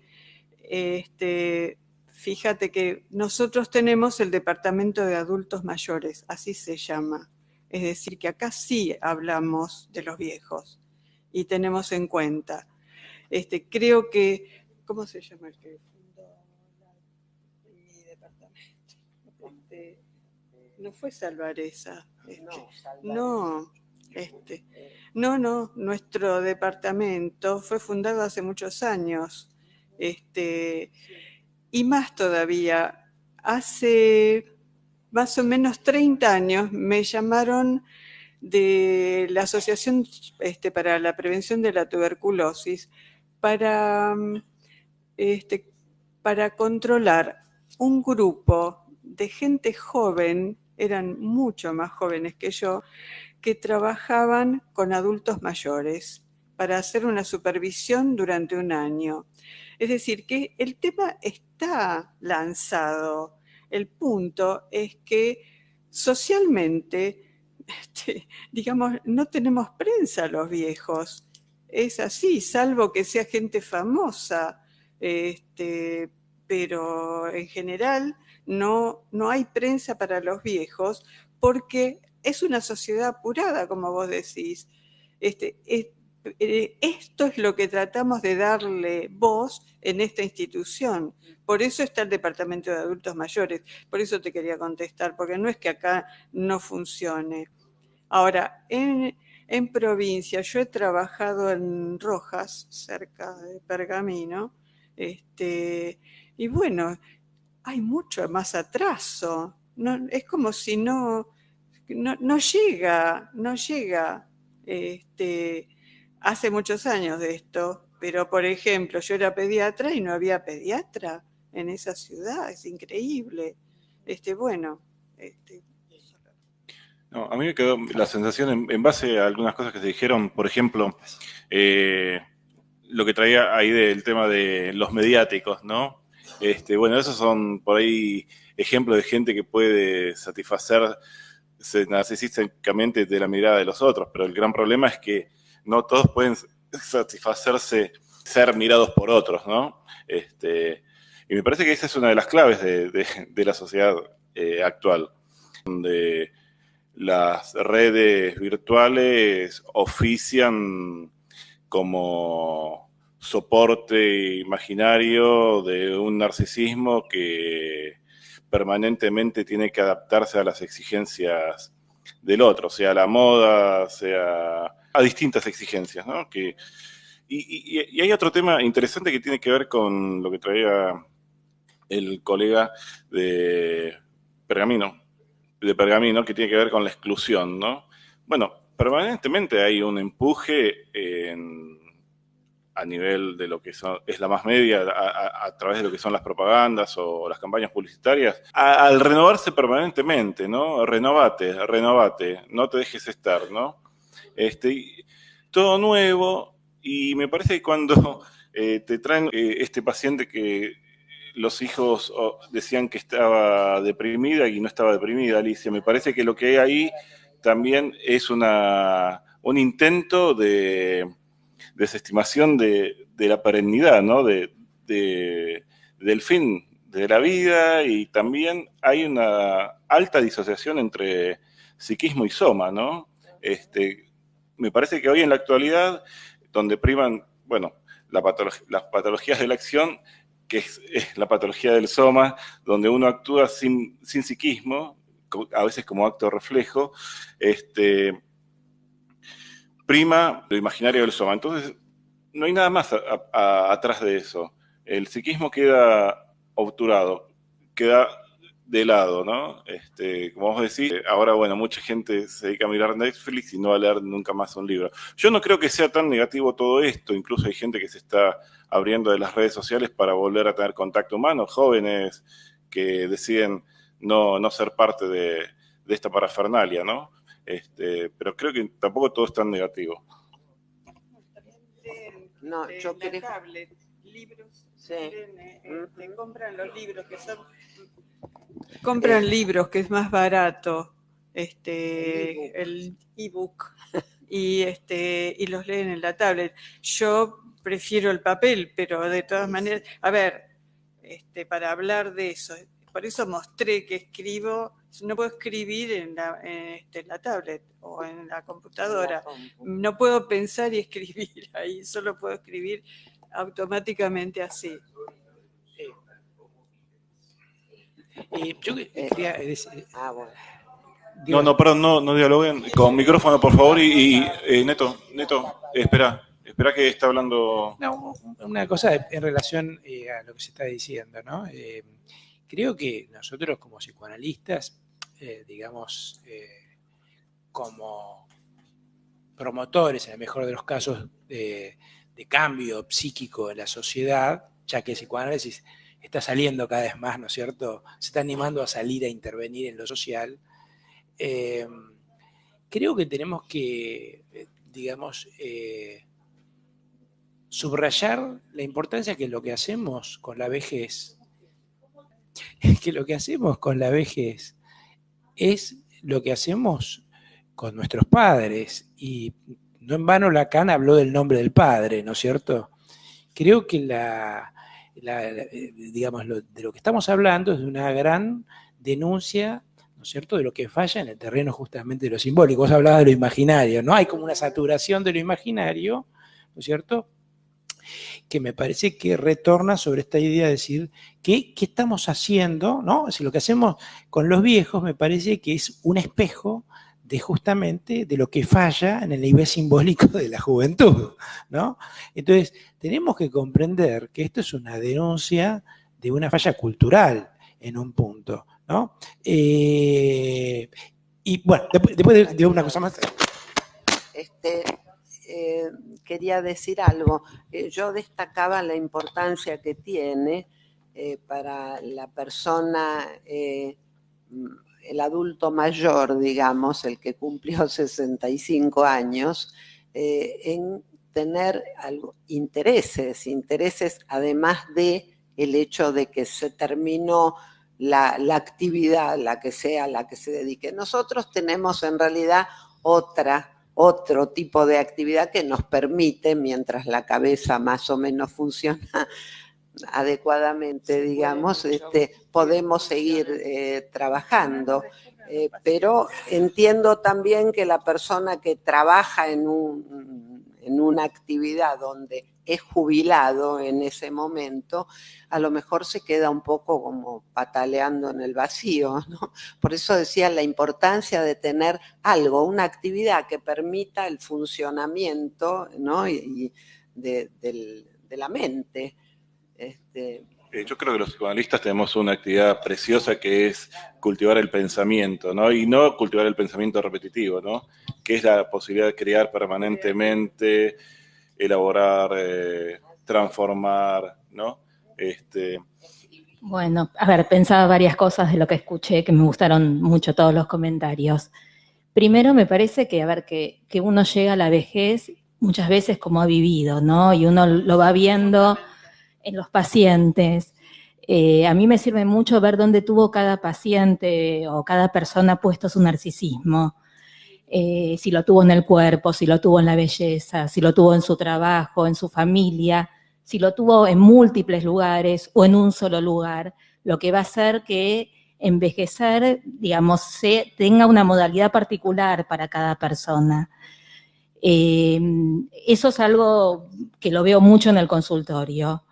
fíjate que nosotros tenemos el Departamento de Adultos Mayores, así se llama. Es decir, que acá sí hablamos de los viejos y tenemos en cuenta. Creo que, ¿cómo se llama el que fundó mi departamento? No fue Salvareza. No, nuestro departamento fue fundado hace muchos años. Y más todavía, hace más o menos 30 años me llamaron de la Asociación para la Prevención de la Tuberculosis para controlar un grupo de gente joven, eran mucho más jóvenes que yo, que trabajaban con adultos mayores para hacer una supervisión durante un año. Es decir, que el tema está lanzado. El punto es que socialmente, digamos, no tenemos prensa los viejos. Es así, salvo que sea gente famosa, pero en general no hay prensa para los viejos porque es una sociedad apurada, como vos decís. Esto es lo que tratamos de darle voz en esta institución. Por eso está el Departamento de Adultos Mayores. Por eso te quería contestar, porque no es que acá no funcione. Ahora, en provincia, yo he trabajado en Rojas, cerca de Pergamino, y bueno, hay mucho más atraso. No, es como si no llega. Hace muchos años de esto, pero por ejemplo, yo era pediatra y no había pediatra en esa ciudad, es increíble. No, a mí me quedó la sensación, en base a algunas cosas que se dijeron, por ejemplo, lo que traía ahí del tema de los mediáticos, ¿no? Bueno, esos son por ahí ejemplos de gente que puede satisfacerse narcisísticamente de la mirada de los otros, pero el gran problema es que no todos pueden satisfacerse ser mirados por otros, ¿no? Y me parece que esa es una de las claves de la sociedad actual, donde las redes virtuales ofician como soporte imaginario de un narcisismo que permanentemente tiene que adaptarse a las exigencias del otro, sea la moda, sea a distintas exigencias, ¿no? Y hay otro tema interesante que tiene que ver con lo que traía el colega de Pergamino, que tiene que ver con la exclusión, ¿no? Bueno, permanentemente hay un empuje a nivel de lo que es la más media, a través de lo que son las propagandas o las campañas publicitarias, al renovarse permanentemente, ¿no? Renovate, no te dejes estar, ¿no? Todo nuevo, y me parece que cuando te traen este paciente que los hijos decían que estaba deprimida y no estaba deprimida, Alicia, me parece que lo que hay ahí también es un intento de desestimación de la perennidad, ¿no? Del fin de la vida, y también hay una alta disociación entre psiquismo y soma, ¿no? Me parece que hoy en la actualidad, donde priman, bueno, las patologías de la acción, que es la patología del soma, donde uno actúa sin psiquismo, a veces como acto reflejo, prima lo imaginario del soma. Entonces, no hay nada más atrás de eso. El psiquismo queda obturado, queda de lado, ¿no? Como vos decís, ahora, bueno, mucha gente se dedica a mirar Netflix y no a leer nunca más un libro. Yo no creo que sea tan negativo todo esto, incluso hay gente que se está abriendo de las redes sociales para volver a tener contacto humano, jóvenes que deciden no ser parte de esta parafernalia, ¿no? Pero creo que tampoco todo es tan negativo. No, yo creo... tablet, libros, sí. Compran los libros que son... Compran libros, que es más barato, el ebook, y los leen en la tablet. Yo prefiero el papel, pero de todas maneras, a ver, para hablar de eso, por eso mostré que escribo, no puedo escribir en la tablet o en la computadora, no puedo pensar y escribir ahí, solo puedo escribir automáticamente así. Yo quería decir... bueno. No, perdón, no dialoguen. Con micrófono, por favor, y Neto, espera que está hablando... No, una cosa en relación a lo que se está diciendo, ¿no? Creo que nosotros como psicoanalistas, digamos, como promotores, en el mejor de los casos, de cambio psíquico en la sociedad, ya que el psicoanálisis está saliendo cada vez más, ¿no es cierto? Se está animando a salir a intervenir en lo social. Creo que tenemos que, digamos, subrayar la importancia que lo que hacemos con la vejez, es lo que hacemos con nuestros padres, y no en vano Lacan habló del nombre del padre, ¿no es cierto? Creo que digamos, de lo que estamos hablando es de una gran denuncia, ¿no es cierto?, de lo que falla en el terreno justamente de lo simbólico. Vos hablabas de lo imaginario, ¿no? Hay como una saturación de lo imaginario, ¿no es cierto?, que me parece que retorna sobre esta idea de decir, ¿qué estamos haciendo? ¿No? Si lo que hacemos con los viejos me parece que es un espejo de justamente de lo que falla en el nivel simbólico de la juventud, ¿no? Entonces, tenemos que comprender que esto es una denuncia de una falla cultural en un punto, ¿no? Y bueno, después de una cosa más... quería decir algo. Yo destacaba la importancia que tiene para la persona, el adulto mayor, digamos, el que cumplió 65 años, en tener intereses además de el hecho de que se terminó la actividad, la que sea, a la que se dedique. Nosotros tenemos en realidad otro tipo de actividad que nos permite, mientras la cabeza más o menos funciona adecuadamente, digamos, podemos seguir trabajando. Pero entiendo también que la persona que trabaja en una actividad donde es jubilado en ese momento, a lo mejor se queda un poco como pataleando en el vacío, ¿no? Por eso decía la importancia de tener algo, una actividad que permita el funcionamiento, ¿no? y de la mente. Yo creo que los psicoanalistas tenemos una actividad preciosa que es cultivar el pensamiento, ¿no? Y no cultivar el pensamiento repetitivo, ¿no? Que es la posibilidad de crear permanentemente, elaborar, transformar, ¿no? Bueno, a ver, pensaba varias cosas de lo que escuché que me gustaron mucho todos los comentarios. Primero, me parece que, a ver, que uno llega a la vejez muchas veces como ha vivido, ¿no? Y uno lo va viendo en los pacientes. A mí me sirve mucho ver dónde tuvo cada paciente o cada persona puesto su narcisismo. Si lo tuvo en el cuerpo, si lo tuvo en la belleza, si lo tuvo en su trabajo, en su familia, si lo tuvo en múltiples lugares o en un solo lugar, lo que va a hacer que envejecer, digamos, tenga una modalidad particular para cada persona. Eso es algo que lo veo mucho en el consultorio.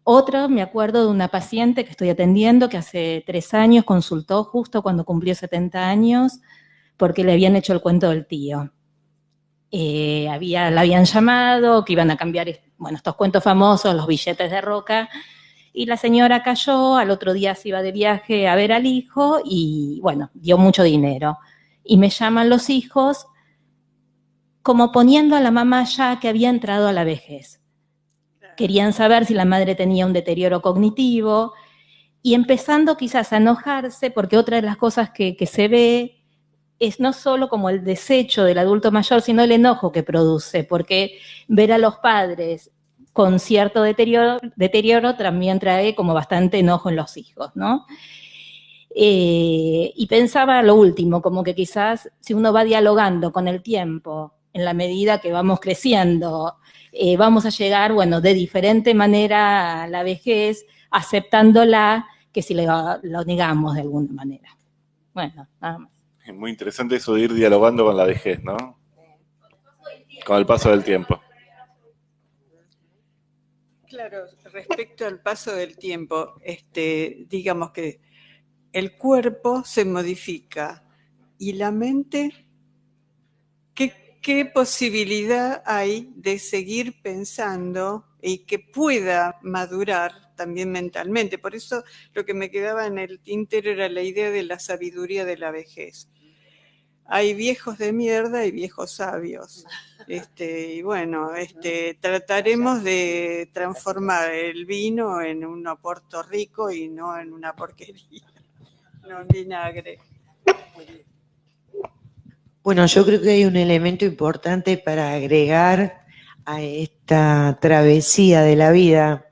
Otra, me acuerdo de una paciente que estoy atendiendo que hace 3 años consultó justo cuando cumplió 70 años porque le habían hecho el cuento del tío. La habían llamado, que iban a cambiar, bueno, estos cuentos famosos, los billetes de roca, y la señora cayó, al otro día se iba de viaje a ver al hijo y, bueno, dio mucho dinero. Y me llaman los hijos como poniendo a la mamá ya que había entrado a la vejez. Querían saber si la madre tenía un deterioro cognitivo y empezando quizás a enojarse porque otra de las cosas que se ve es no solo como el desecho del adulto mayor, sino el enojo que produce, porque ver a los padres con cierto deterioro también trae como bastante enojo en los hijos, ¿no? Y pensaba lo último, como que quizás si uno va dialogando con el tiempo, en la medida que vamos creciendo, vamos a llegar, bueno, de diferente manera a la vejez, aceptándola que si lo negamos de alguna manera. Bueno, nada más. Es muy interesante eso de ir dialogando con la vejez, ¿no? Con el paso del tiempo. Claro, respecto al paso del tiempo, digamos que el cuerpo se modifica y la mente, ¿qué posibilidad hay de seguir pensando y que pueda madurar también mentalmente? Por eso lo que me quedaba en el tintero era la idea de la sabiduría de la vejez. Hay viejos de mierda y viejos sabios. Y bueno, trataremos de transformar el vino en un oporto rico y no en una porquería, no en vinagre. Bueno, yo creo que hay un elemento importante para agregar a esta travesía de la vida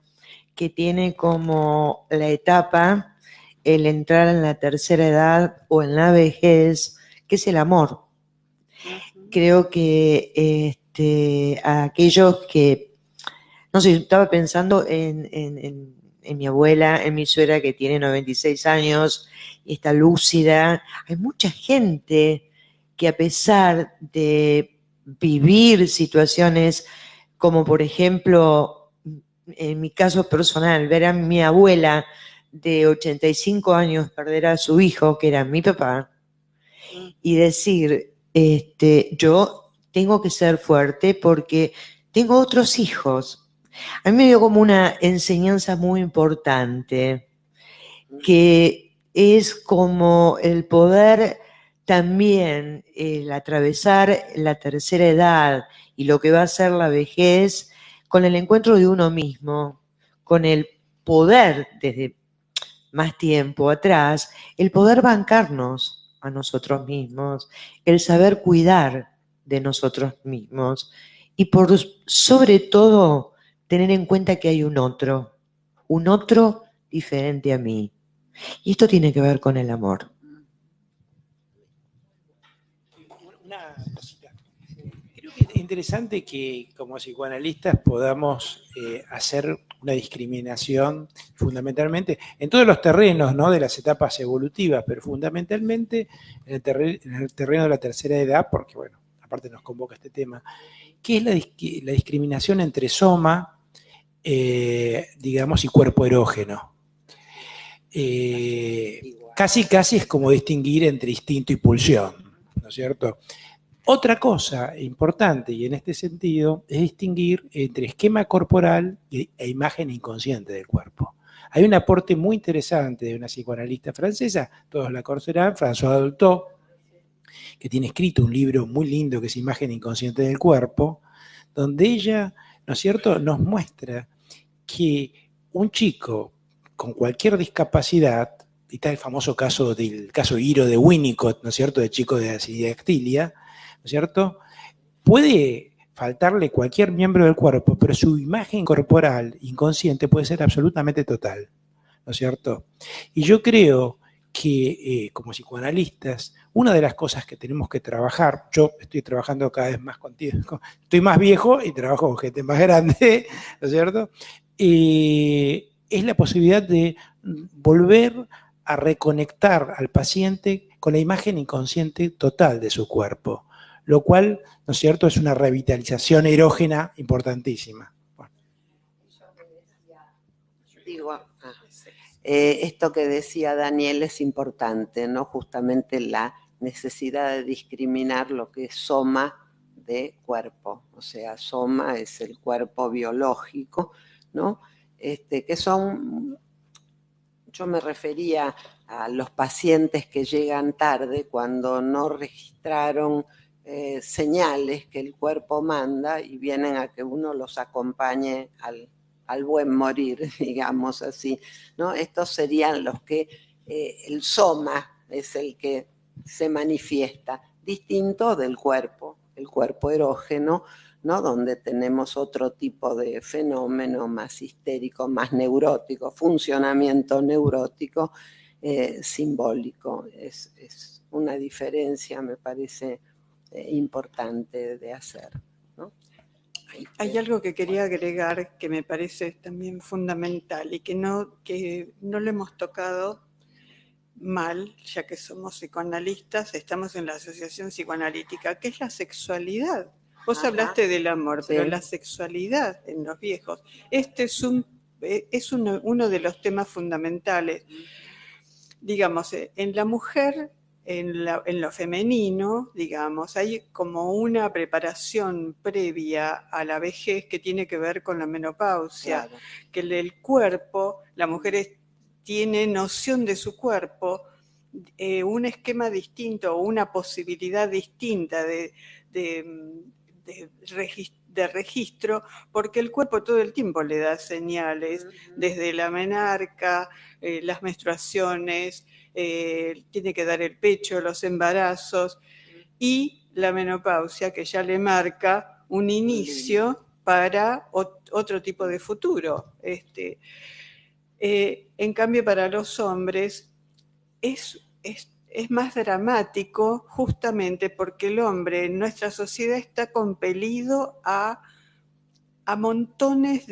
que tiene como la etapa el entrar en la tercera edad o en la vejez, que es el amor. Creo que a aquellos que, no sé, estaba pensando en mi abuela, en mi suegra que tiene 96 años y está lúcida. Hay mucha gente que a pesar de vivir situaciones como por ejemplo, en mi caso personal, ver a mi abuela de 85 años perder a su hijo, que era mi papá, y decir, yo tengo que ser fuerte porque tengo otros hijos. A mí me dio como una enseñanza muy importante, que es como el poder también el atravesar la tercera edad y lo que va a ser la vejez con el encuentro de uno mismo, con el poder desde más tiempo atrás, el poder bancarnos a nosotros mismos, el saber cuidar de nosotros mismos y por sobre todo tener en cuenta que hay un otro diferente a mí. Y esto tiene que ver con el amor. Una cosita. Creo que es interesante que como psicoanalistas podamos hacer una discriminación fundamentalmente en todos los terrenos, ¿no?, de las etapas evolutivas, pero fundamentalmente en el terreno de la tercera edad, porque bueno, aparte nos convoca este tema, que es la discriminación entre soma, digamos, y cuerpo erógeno. Casi es como distinguir entre instinto y pulsión, ¿no es cierto? Otra cosa importante, y en este sentido, es distinguir entre esquema corporal e imagen inconsciente del cuerpo. Hay un aporte muy interesante de una psicoanalista francesa, todos la conocerán, Françoise Dolto, que tiene escrito un libro muy lindo que es Imagen inconsciente del cuerpo, donde ella, ¿no es cierto?, nos muestra que un chico con cualquier discapacidad, y está el famoso caso Hiro de Winnicott, ¿no es cierto?, de chico de acidactilia, ¿no es cierto?, puede faltarle cualquier miembro del cuerpo, pero su imagen corporal inconsciente puede ser absolutamente total, ¿no es cierto? Y yo creo que como psicoanalistas, una de las cosas que tenemos que trabajar, yo estoy trabajando cada vez más contigo, estoy más viejo y trabajo con gente más grande, ¿no es cierto?, es la posibilidad de volver a reconectar al paciente con la imagen inconsciente total de su cuerpo, lo cual, ¿no es cierto?, es una revitalización erógena importantísima. Bueno. Esto que decía Daniel es importante, ¿no? Justamente la necesidad de discriminar lo que es soma de cuerpo, o sea, soma es el cuerpo biológico, ¿no? Que son, yo me refería a los pacientes que llegan tarde cuando no registraron señales que el cuerpo manda y vienen a que uno los acompañe al buen morir, digamos así, ¿no? Estos serían los que el soma es el que se manifiesta, distinto del cuerpo, el cuerpo erógeno, ¿no?, donde tenemos otro tipo de fenómeno más histérico, más neurótico, funcionamiento neurótico, simbólico. Es una diferencia, me parece, importante de hacer, ¿no? Hay algo que quería agregar que me parece también fundamental y que no lo hemos tocado mal, ya que somos psicoanalistas, estamos en la Asociación Psicoanalítica, que es la sexualidad. Vos hablaste del amor, sí, pero la sexualidad en los viejos. Este es uno de los temas fundamentales. Digamos, en la mujer, en lo femenino, digamos, hay como una preparación previa a la vejez que tiene que ver con la menopausia, claro, que el cuerpo, la mujer tiene noción de su cuerpo, un esquema distinto o una posibilidad distinta de registro, porque el cuerpo todo el tiempo le da señales, desde la menarca, las menstruaciones, tiene que dar el pecho, los embarazos, y la menopausia, que ya le marca un inicio para otro tipo de futuro. En cambio, para los hombres es más dramático, justamente porque el hombre en nuestra sociedad está compelido a montones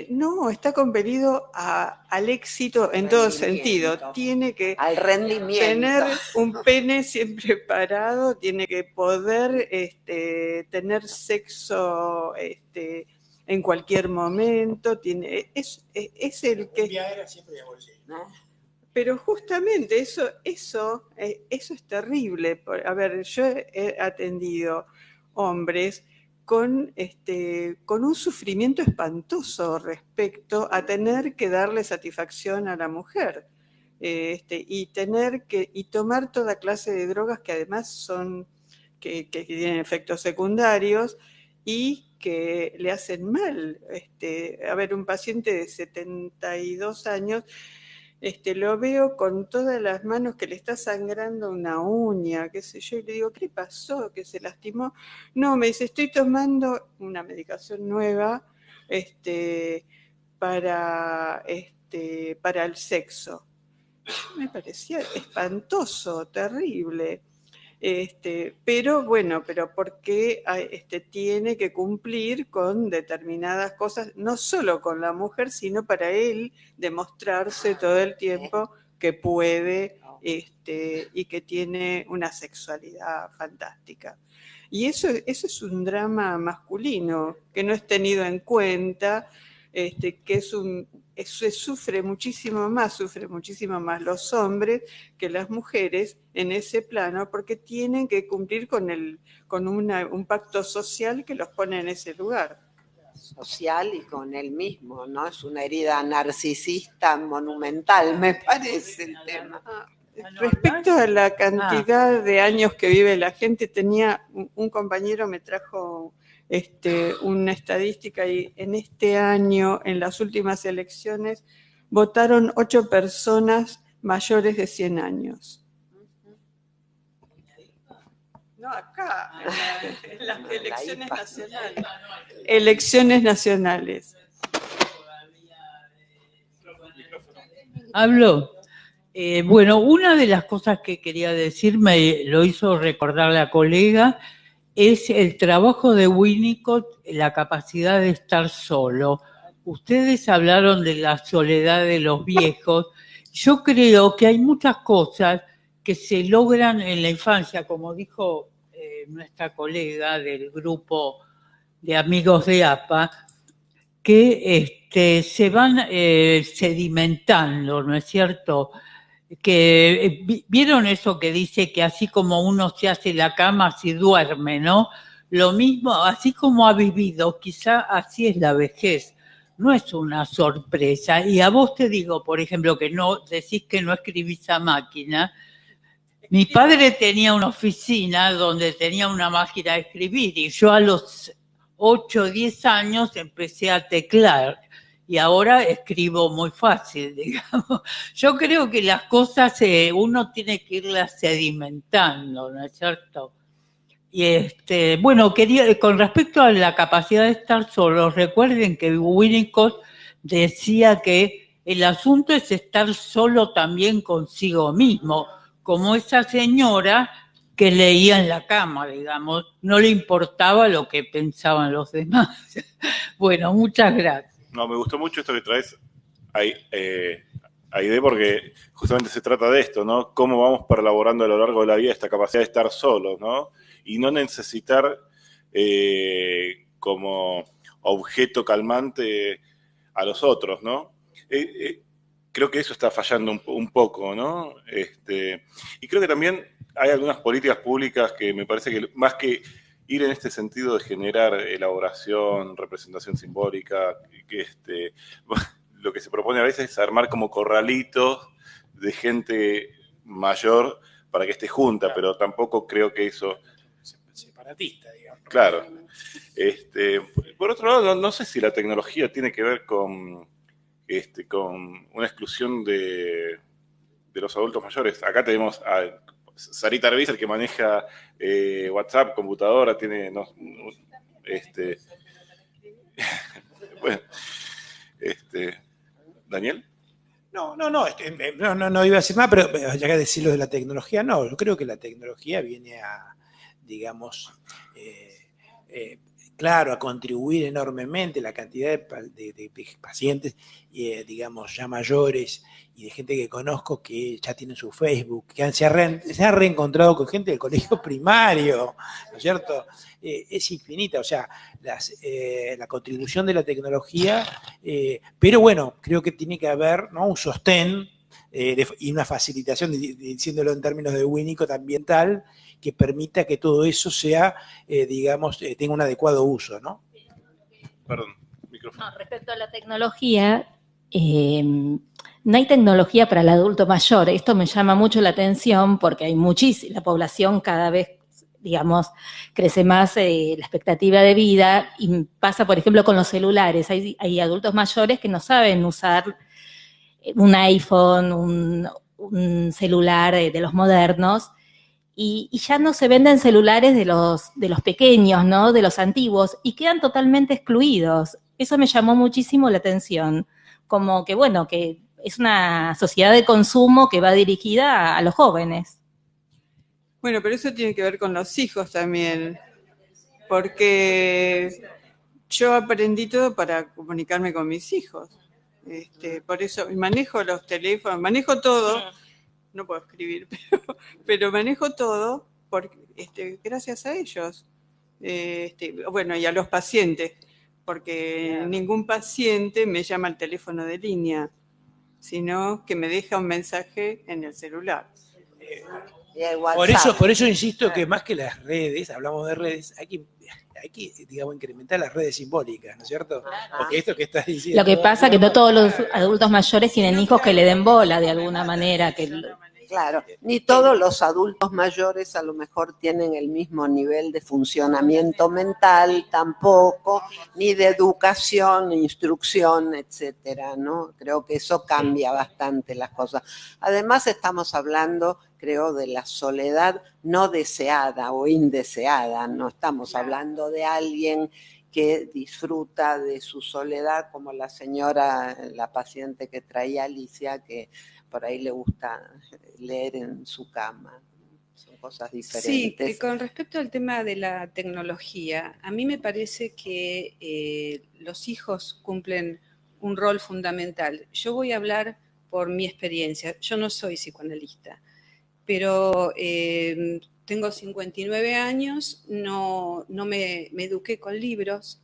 no, está compelido al éxito en todo sentido. Tiene que al rendimiento, tener un pene siempre parado, tiene que poder tener sexo en cualquier momento, es el que... Pero justamente eso es terrible. A ver, yo he atendido hombres con un sufrimiento espantoso respecto a tener que darle satisfacción a la mujer. Y tomar toda clase de drogas que además son, que tienen efectos secundarios y que le hacen mal. A ver, un paciente de 72 años, lo veo con todas las manos que le está sangrando una uña, qué sé yo, y le digo, ¿qué pasó? ¿Que se lastimó? No, me dice, estoy tomando una medicación nueva para el sexo. Me parecía espantoso, terrible. Pero bueno, porque tiene que cumplir con determinadas cosas, no solo con la mujer, sino para él demostrarse todo el tiempo que puede y que tiene una sexualidad fantástica. Y eso es un drama masculino que no es tenido en cuenta, que se sufre muchísimo más los hombres que las mujeres en ese plano, porque tienen que cumplir con un pacto social que los pone en ese lugar. Social y con él mismo, ¿no? Es una herida narcisista monumental, me parece el tema. Respecto a la cantidad de años que vive la gente, tenía un compañero me trajo una estadística y en este año, en las últimas elecciones, votaron 8 personas mayores de 100 años. No, acá, en las elecciones nacionales. Elecciones nacionales. Hablo. Bueno, una de las cosas que quería decir, me lo hizo recordar la colega, es el trabajo de Winnicott, la capacidad de estar solo. Ustedes hablaron de la soledad de los viejos. Yo creo que hay muchas cosas que se logran en la infancia, como dijo nuestra colega del grupo de amigos de APA, que se van sedimentando, ¿no es cierto? Que vieron eso que dice que así como uno se hace la cama, así duerme, ¿no? Lo mismo, así como ha vivido, quizá así es la vejez. No es una sorpresa. Y a vos te digo, por ejemplo, que no decís que no escribís a máquina. Mi padre tenía una oficina donde tenía una máquina de escribir y yo a los 8 o 10 años empecé a teclar. Y ahora escribo muy fácil, digamos. Yo creo que las cosas uno tiene que irlas sedimentando, ¿no es cierto? Y bueno, con respecto a la capacidad de estar solo, recuerden que Winnicott decía que el asunto es estar solo también consigo mismo, como esa señora que leía en la cama, digamos, no le importaba lo que pensaban los demás. Bueno, muchas gracias. No, me gustó mucho esto que traes, Aide, porque justamente se trata de esto, ¿no? Cómo vamos perlaborando a lo largo de la vida esta capacidad de estar solos, ¿no? Y no necesitar como objeto calmante a los otros, ¿no? Creo que eso está fallando un poco, ¿no? Y creo que también hay algunas políticas públicas que me parece que más que ir en este sentido de generar elaboración, representación simbólica, que lo que se propone a veces es armar como corralitos de gente mayor para que esté junta, pero tampoco creo que eso... Separatista, digamos. Claro. Por otro lado, no sé si la tecnología tiene que ver con una exclusión de los adultos mayores. Acá tenemos a Sarita Arbizar, que maneja WhatsApp, computadora, tiene... bueno, ¿Daniel? No iba a decir nada, pero ya que decirlo de la tecnología, no, yo creo que la tecnología viene a, digamos, claro, a contribuir enormemente la cantidad de pacientes, digamos, ya mayores y de gente que conozco que ya tienen su Facebook, que se han reencontrado con gente del colegio primario, ¿no es cierto? Es infinita, o sea, la contribución de la tecnología, pero bueno, creo que tiene que haber, ¿no?, un sostén y una facilitación, diciéndolo en términos de Winnicott, ambiental, que permita que todo eso sea, tenga un adecuado uso, ¿no? Perdón, micrófono. No, respecto a la tecnología, no hay tecnología para el adulto mayor. Esto me llama mucho la atención porque hay la población cada vez, digamos, crece más la expectativa de vida y pasa, por ejemplo, con los celulares. Hay adultos mayores que no saben usar un iPhone, un celular de los modernos y ya no se venden celulares de los pequeños, ¿no? De los antiguos y quedan totalmente excluidos. Eso me llamó muchísimo la atención. Como que, bueno, que es una sociedad de consumo que va dirigida a los jóvenes. Bueno, pero eso tiene que ver con los hijos también, porque yo aprendí todo para comunicarme con mis hijos. Por eso manejo los teléfonos, manejo todo, no puedo escribir, pero manejo todo gracias a ellos. Bueno, y a los pacientes, porque ningún paciente me llama al teléfono de línea, sino que me deja un mensaje en el celular. Por eso insisto que más que las redes, hablamos de redes, hay que digamos, incrementar las redes simbólicas, ¿no es cierto? Porque esto que estás diciendo... Lo que pasa es que no todos los adultos mayores tienen hijos que le den bola de alguna manera. Claro, ni todos los adultos mayores a lo mejor tienen el mismo nivel de funcionamiento mental, tampoco, ni de educación, instrucción, etcétera, ¿no? Creo que eso cambia bastante las cosas. Además, estamos hablando, creo, de la soledad no deseada o indeseada, no estamos hablando de alguien que disfruta de su soledad, como la señora, la paciente que traía Alicia, que por ahí le gusta leer en su cama. Son cosas diferentes. Sí, con respecto al tema de la tecnología, a mí me parece que los hijos cumplen un rol fundamental. Yo voy a hablar por mi experiencia. Yo no soy psicoanalista, pero tengo 59 años, no me eduqué con libros,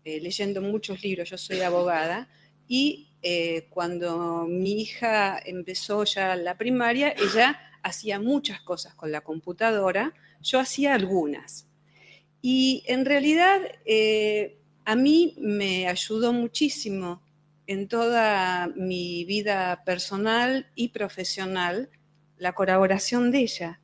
leyendo muchos libros, yo soy abogada, y cuando mi hija empezó ya la primaria, ella hacía muchas cosas con la computadora, yo hacía algunas. Y en realidad a mí me ayudó muchísimo en toda mi vida personal y profesional la colaboración de ella.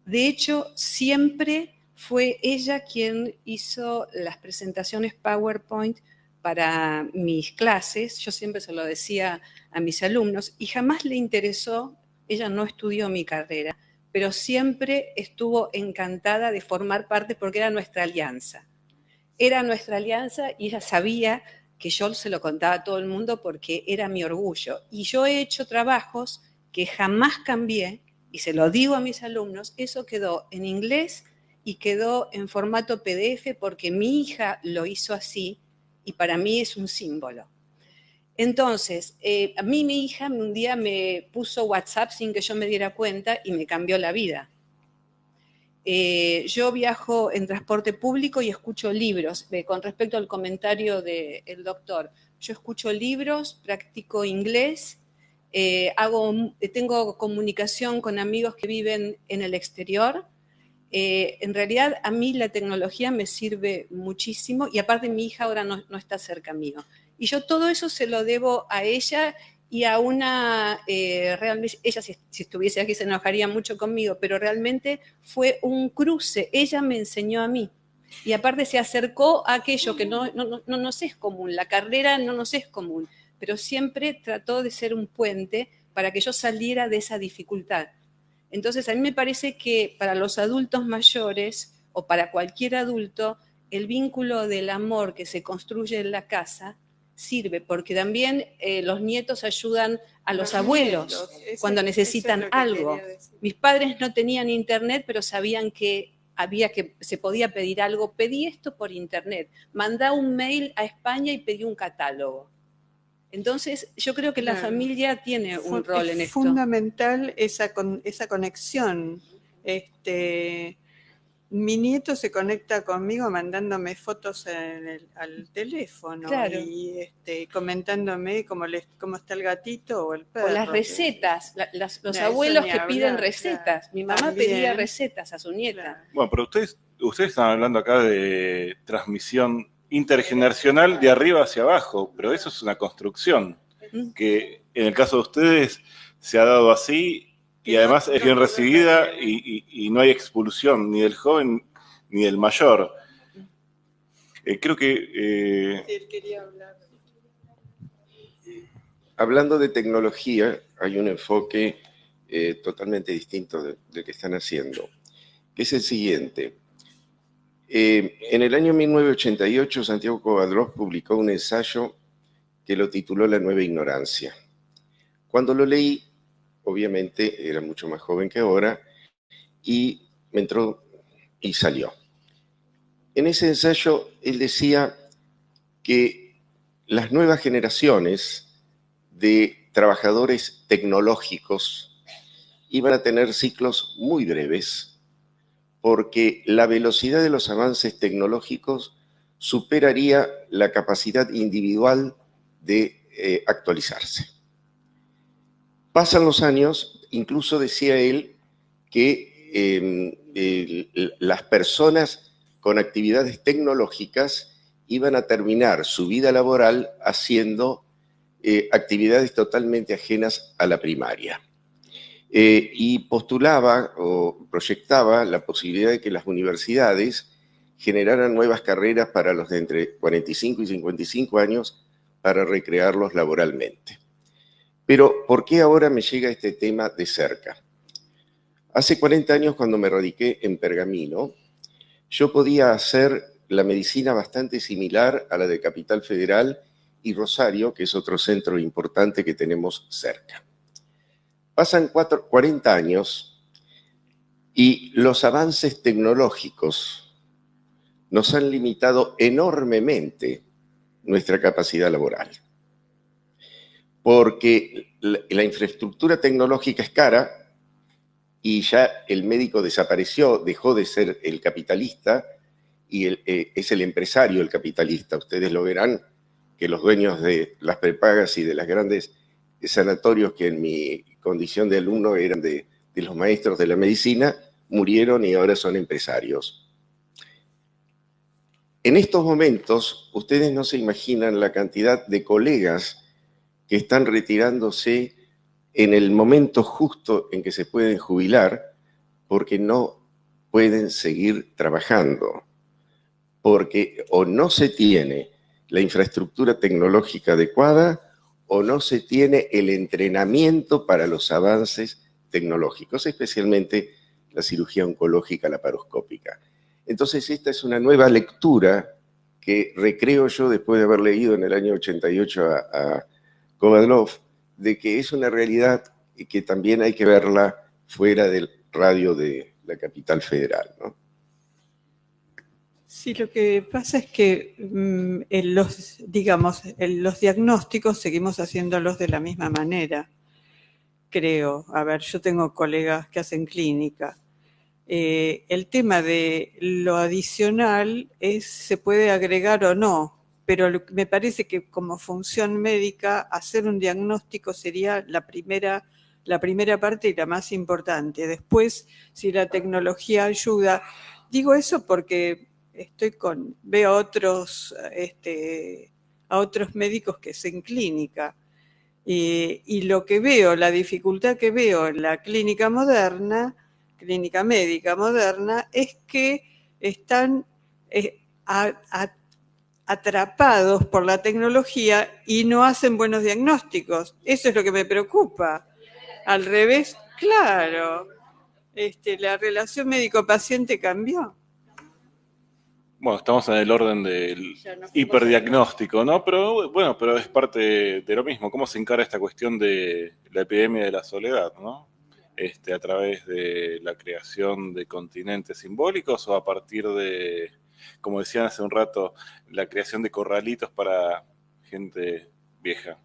De hecho, siempre fue ella quien hizo las presentaciones PowerPoint para mis clases. Yo siempre se lo decía a mis alumnos y jamás le interesó, ella no estudió mi carrera, pero siempre estuvo encantada de formar parte porque era nuestra alianza. Era nuestra alianza y ella sabía que yo se lo contaba a todo el mundo porque era mi orgullo. Y yo he hecho trabajos que jamás cambié y se lo digo a mis alumnos, eso quedó en inglés y quedó en formato PDF porque mi hija lo hizo así y para mí es un símbolo. Entonces, a mí mi hija un día me puso WhatsApp sin que yo me diera cuenta y me cambió la vida. Yo viajo en transporte público y escucho libros. Con respecto al comentario del doctor, yo escucho libros, practico inglés, tengo comunicación con amigos que viven en el exterior. En realidad a mí la tecnología me sirve muchísimo y aparte mi hija ahora no está cerca mío. Y yo todo eso se lo debo a ella y a una, realmente, ella si estuviese aquí se enojaría mucho conmigo, pero realmente fue un cruce, ella me enseñó a mí. Y aparte se acercó a aquello que no nos es común, la carrera no nos es común, pero siempre trató de ser un puente para que yo saliera de esa dificultad. Entonces, a mí me parece que para los adultos mayores o para cualquier adulto, el vínculo del amor que se construye en la casa sirve, porque también los nietos ayudan a los abuelos cuando necesitan algo. Mis padres no tenían internet, pero sabían que se podía pedir algo. Pedí esto por internet, mandá un mail a España y pedí un catálogo. Entonces, yo creo que la familia tiene un rol en esto. Es fundamental esa conexión. mi nieto se conecta conmigo mandándome fotos al teléfono, Claro. y comentándome cómo está el gatito o el perro. O las recetas, los No, abuelos eso que ni piden hablar, recetas. claro. Mi mamá También. pedía recetas a su nieta. Claro. Bueno, pero ustedes están hablando acá de transmisión intergeneracional de arriba hacia abajo, pero eso es una construcción que en el caso de ustedes se ha dado así y además es bien recibida y no hay expulsión ni del joven ni del mayor. Creo que... Sí, él quería hablar. Hablando de tecnología, hay un enfoque totalmente distinto del que están haciendo, que es el siguiente. En el año 1988, Santiago Kovadlov publicó un ensayo que lo tituló La nueva ignorancia. Cuando lo leí, obviamente era mucho más joven que ahora, y me entró y salió. En ese ensayo, él decía que las nuevas generaciones de trabajadores tecnológicos iban a tener ciclos muy breves, porque la velocidad de los avances tecnológicos superaría la capacidad individual de actualizarse. Pasan los años, incluso decía él que las personas con actividades tecnológicas iban a terminar su vida laboral haciendo actividades totalmente ajenas a la primaria. Y postulaba o proyectaba la posibilidad de que las universidades generaran nuevas carreras para los de entre 45 y 55 años para recrearlos laboralmente. Pero, ¿por qué ahora me llega este tema de cerca? Hace 40 años, cuando me radiqué en Pergamino, yo podía hacer la medicina bastante similar a la de Capital Federal y Rosario, que es otro centro importante que tenemos cerca. Pasan 40 años y los avances tecnológicos nos han limitado enormemente nuestra capacidad laboral. Porque la infraestructura tecnológica es cara y ya el médico desapareció, dejó de ser el capitalista y es el empresario el capitalista. Ustedes lo verán que los dueños de las prepagas y de las grandes sanatorios que en mi condición de alumno eran de los maestros de la medicina, murieron y ahora son empresarios. En estos momentos, ustedes no se imaginan la cantidad de colegas que están retirándose en el momento justo en que se pueden jubilar porque no pueden seguir trabajando, porque o no se tiene la infraestructura tecnológica adecuada o no se tiene el entrenamiento para los avances tecnológicos, especialmente la cirugía oncológica laparoscópica. Entonces, esta es una nueva lectura que recreo yo después de haber leído en el año 88 a Kovadlov, de que es una realidad y que también hay que verla fuera del radio de la Capital Federal, ¿no? Sí, lo que pasa es que los diagnósticos seguimos haciéndolos de la misma manera, creo. A ver, yo tengo colegas que hacen clínica. El tema de lo adicional se puede agregar o no, pero me parece que como función médica hacer un diagnóstico sería la primera parte y la más importante. Después, si la tecnología ayuda, digo eso porque veo a otros médicos que hacen clínica y lo que veo, la dificultad que veo en la clínica médica moderna, es que están atrapados por la tecnología y no hacen buenos diagnósticos. Eso es lo que me preocupa. Al revés, claro, la relación médico-paciente cambió. Bueno, estamos en el orden del hiperdiagnóstico, ¿no? Pero bueno, pero es parte de lo mismo. ¿Cómo se encara esta cuestión de la epidemia de la soledad, ¿no? A través de la creación de continentes simbólicos o a partir de, como decían hace un rato, la creación de corralitos para gente vieja.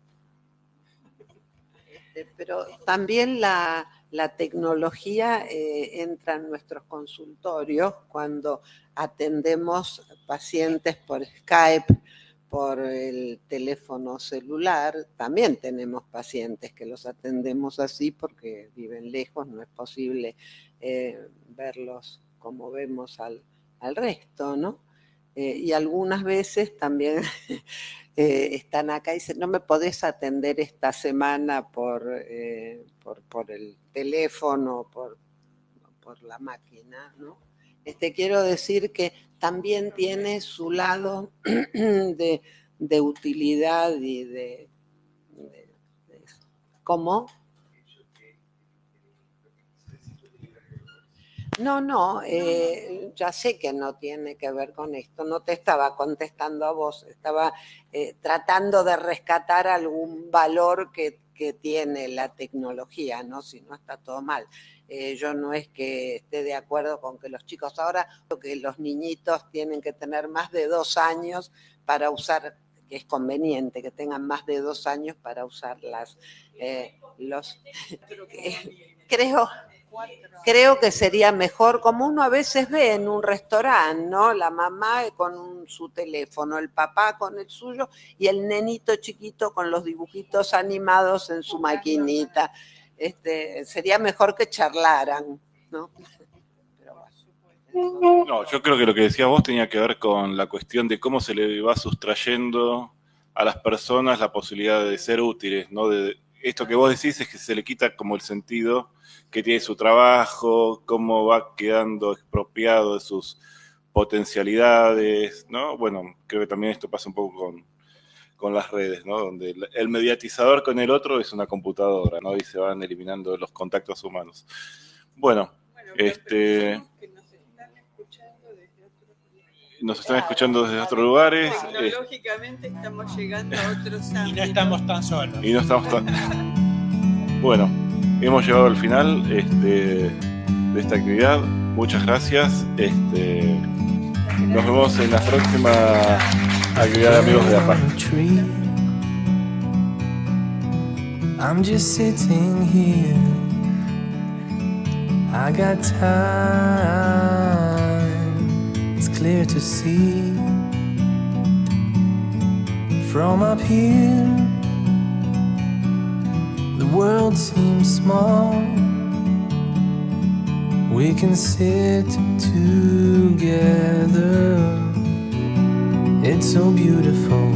Pero también la La tecnología entra en nuestros consultorios cuando atendemos pacientes por Skype, por el teléfono celular. También tenemos pacientes que los atendemos así porque viven lejos, no es posible verlos como vemos al resto, ¿no? Y algunas veces también están acá y dicen, no me podés atender esta semana por el teléfono, por la máquina, ¿no? Quiero decir que también tiene su lado de utilidad y de ¿cómo? No, ya sé que no tiene que ver con esto, no te estaba contestando a vos, estaba tratando de rescatar algún valor que tiene la tecnología, ¿no? Si no está todo mal. Yo no es que esté de acuerdo con que los chicos ahora, que los niñitos tienen que tener más de 2 años para usar, que es conveniente que tengan más de 2 años para usar Creo que sería mejor, como uno a veces ve en un restaurante, ¿no? La mamá con su teléfono, el papá con el suyo y el nenito chiquito con los dibujitos animados en su maquinita. Sería mejor que charlaran, ¿no? No, yo creo que lo que decías vos tenía que ver con la cuestión de cómo se le va sustrayendo a las personas la posibilidad de ser útiles, ¿no? Esto que vos decís es que se le quita como el sentido que tiene su trabajo, cómo va quedando expropiado de sus potencialidades, ¿no? Bueno, creo que también esto pasa un poco con las redes, ¿no? Donde el mediatizador con el otro es una computadora, ¿no? Y se van eliminando los contactos humanos. Bueno, nos están escuchando desde otros lugares. Tecnológicamente estamos llegando a otros ámbitos. Y no estamos tan solos. Bueno, hemos llegado al final de esta actividad. Muchas gracias. Nos vemos en la próxima actividad de Amigos de la Paz. I'm just sitting here. I got time. It's clear to see from up here. The world seems small. We can sit together. It's so beautiful.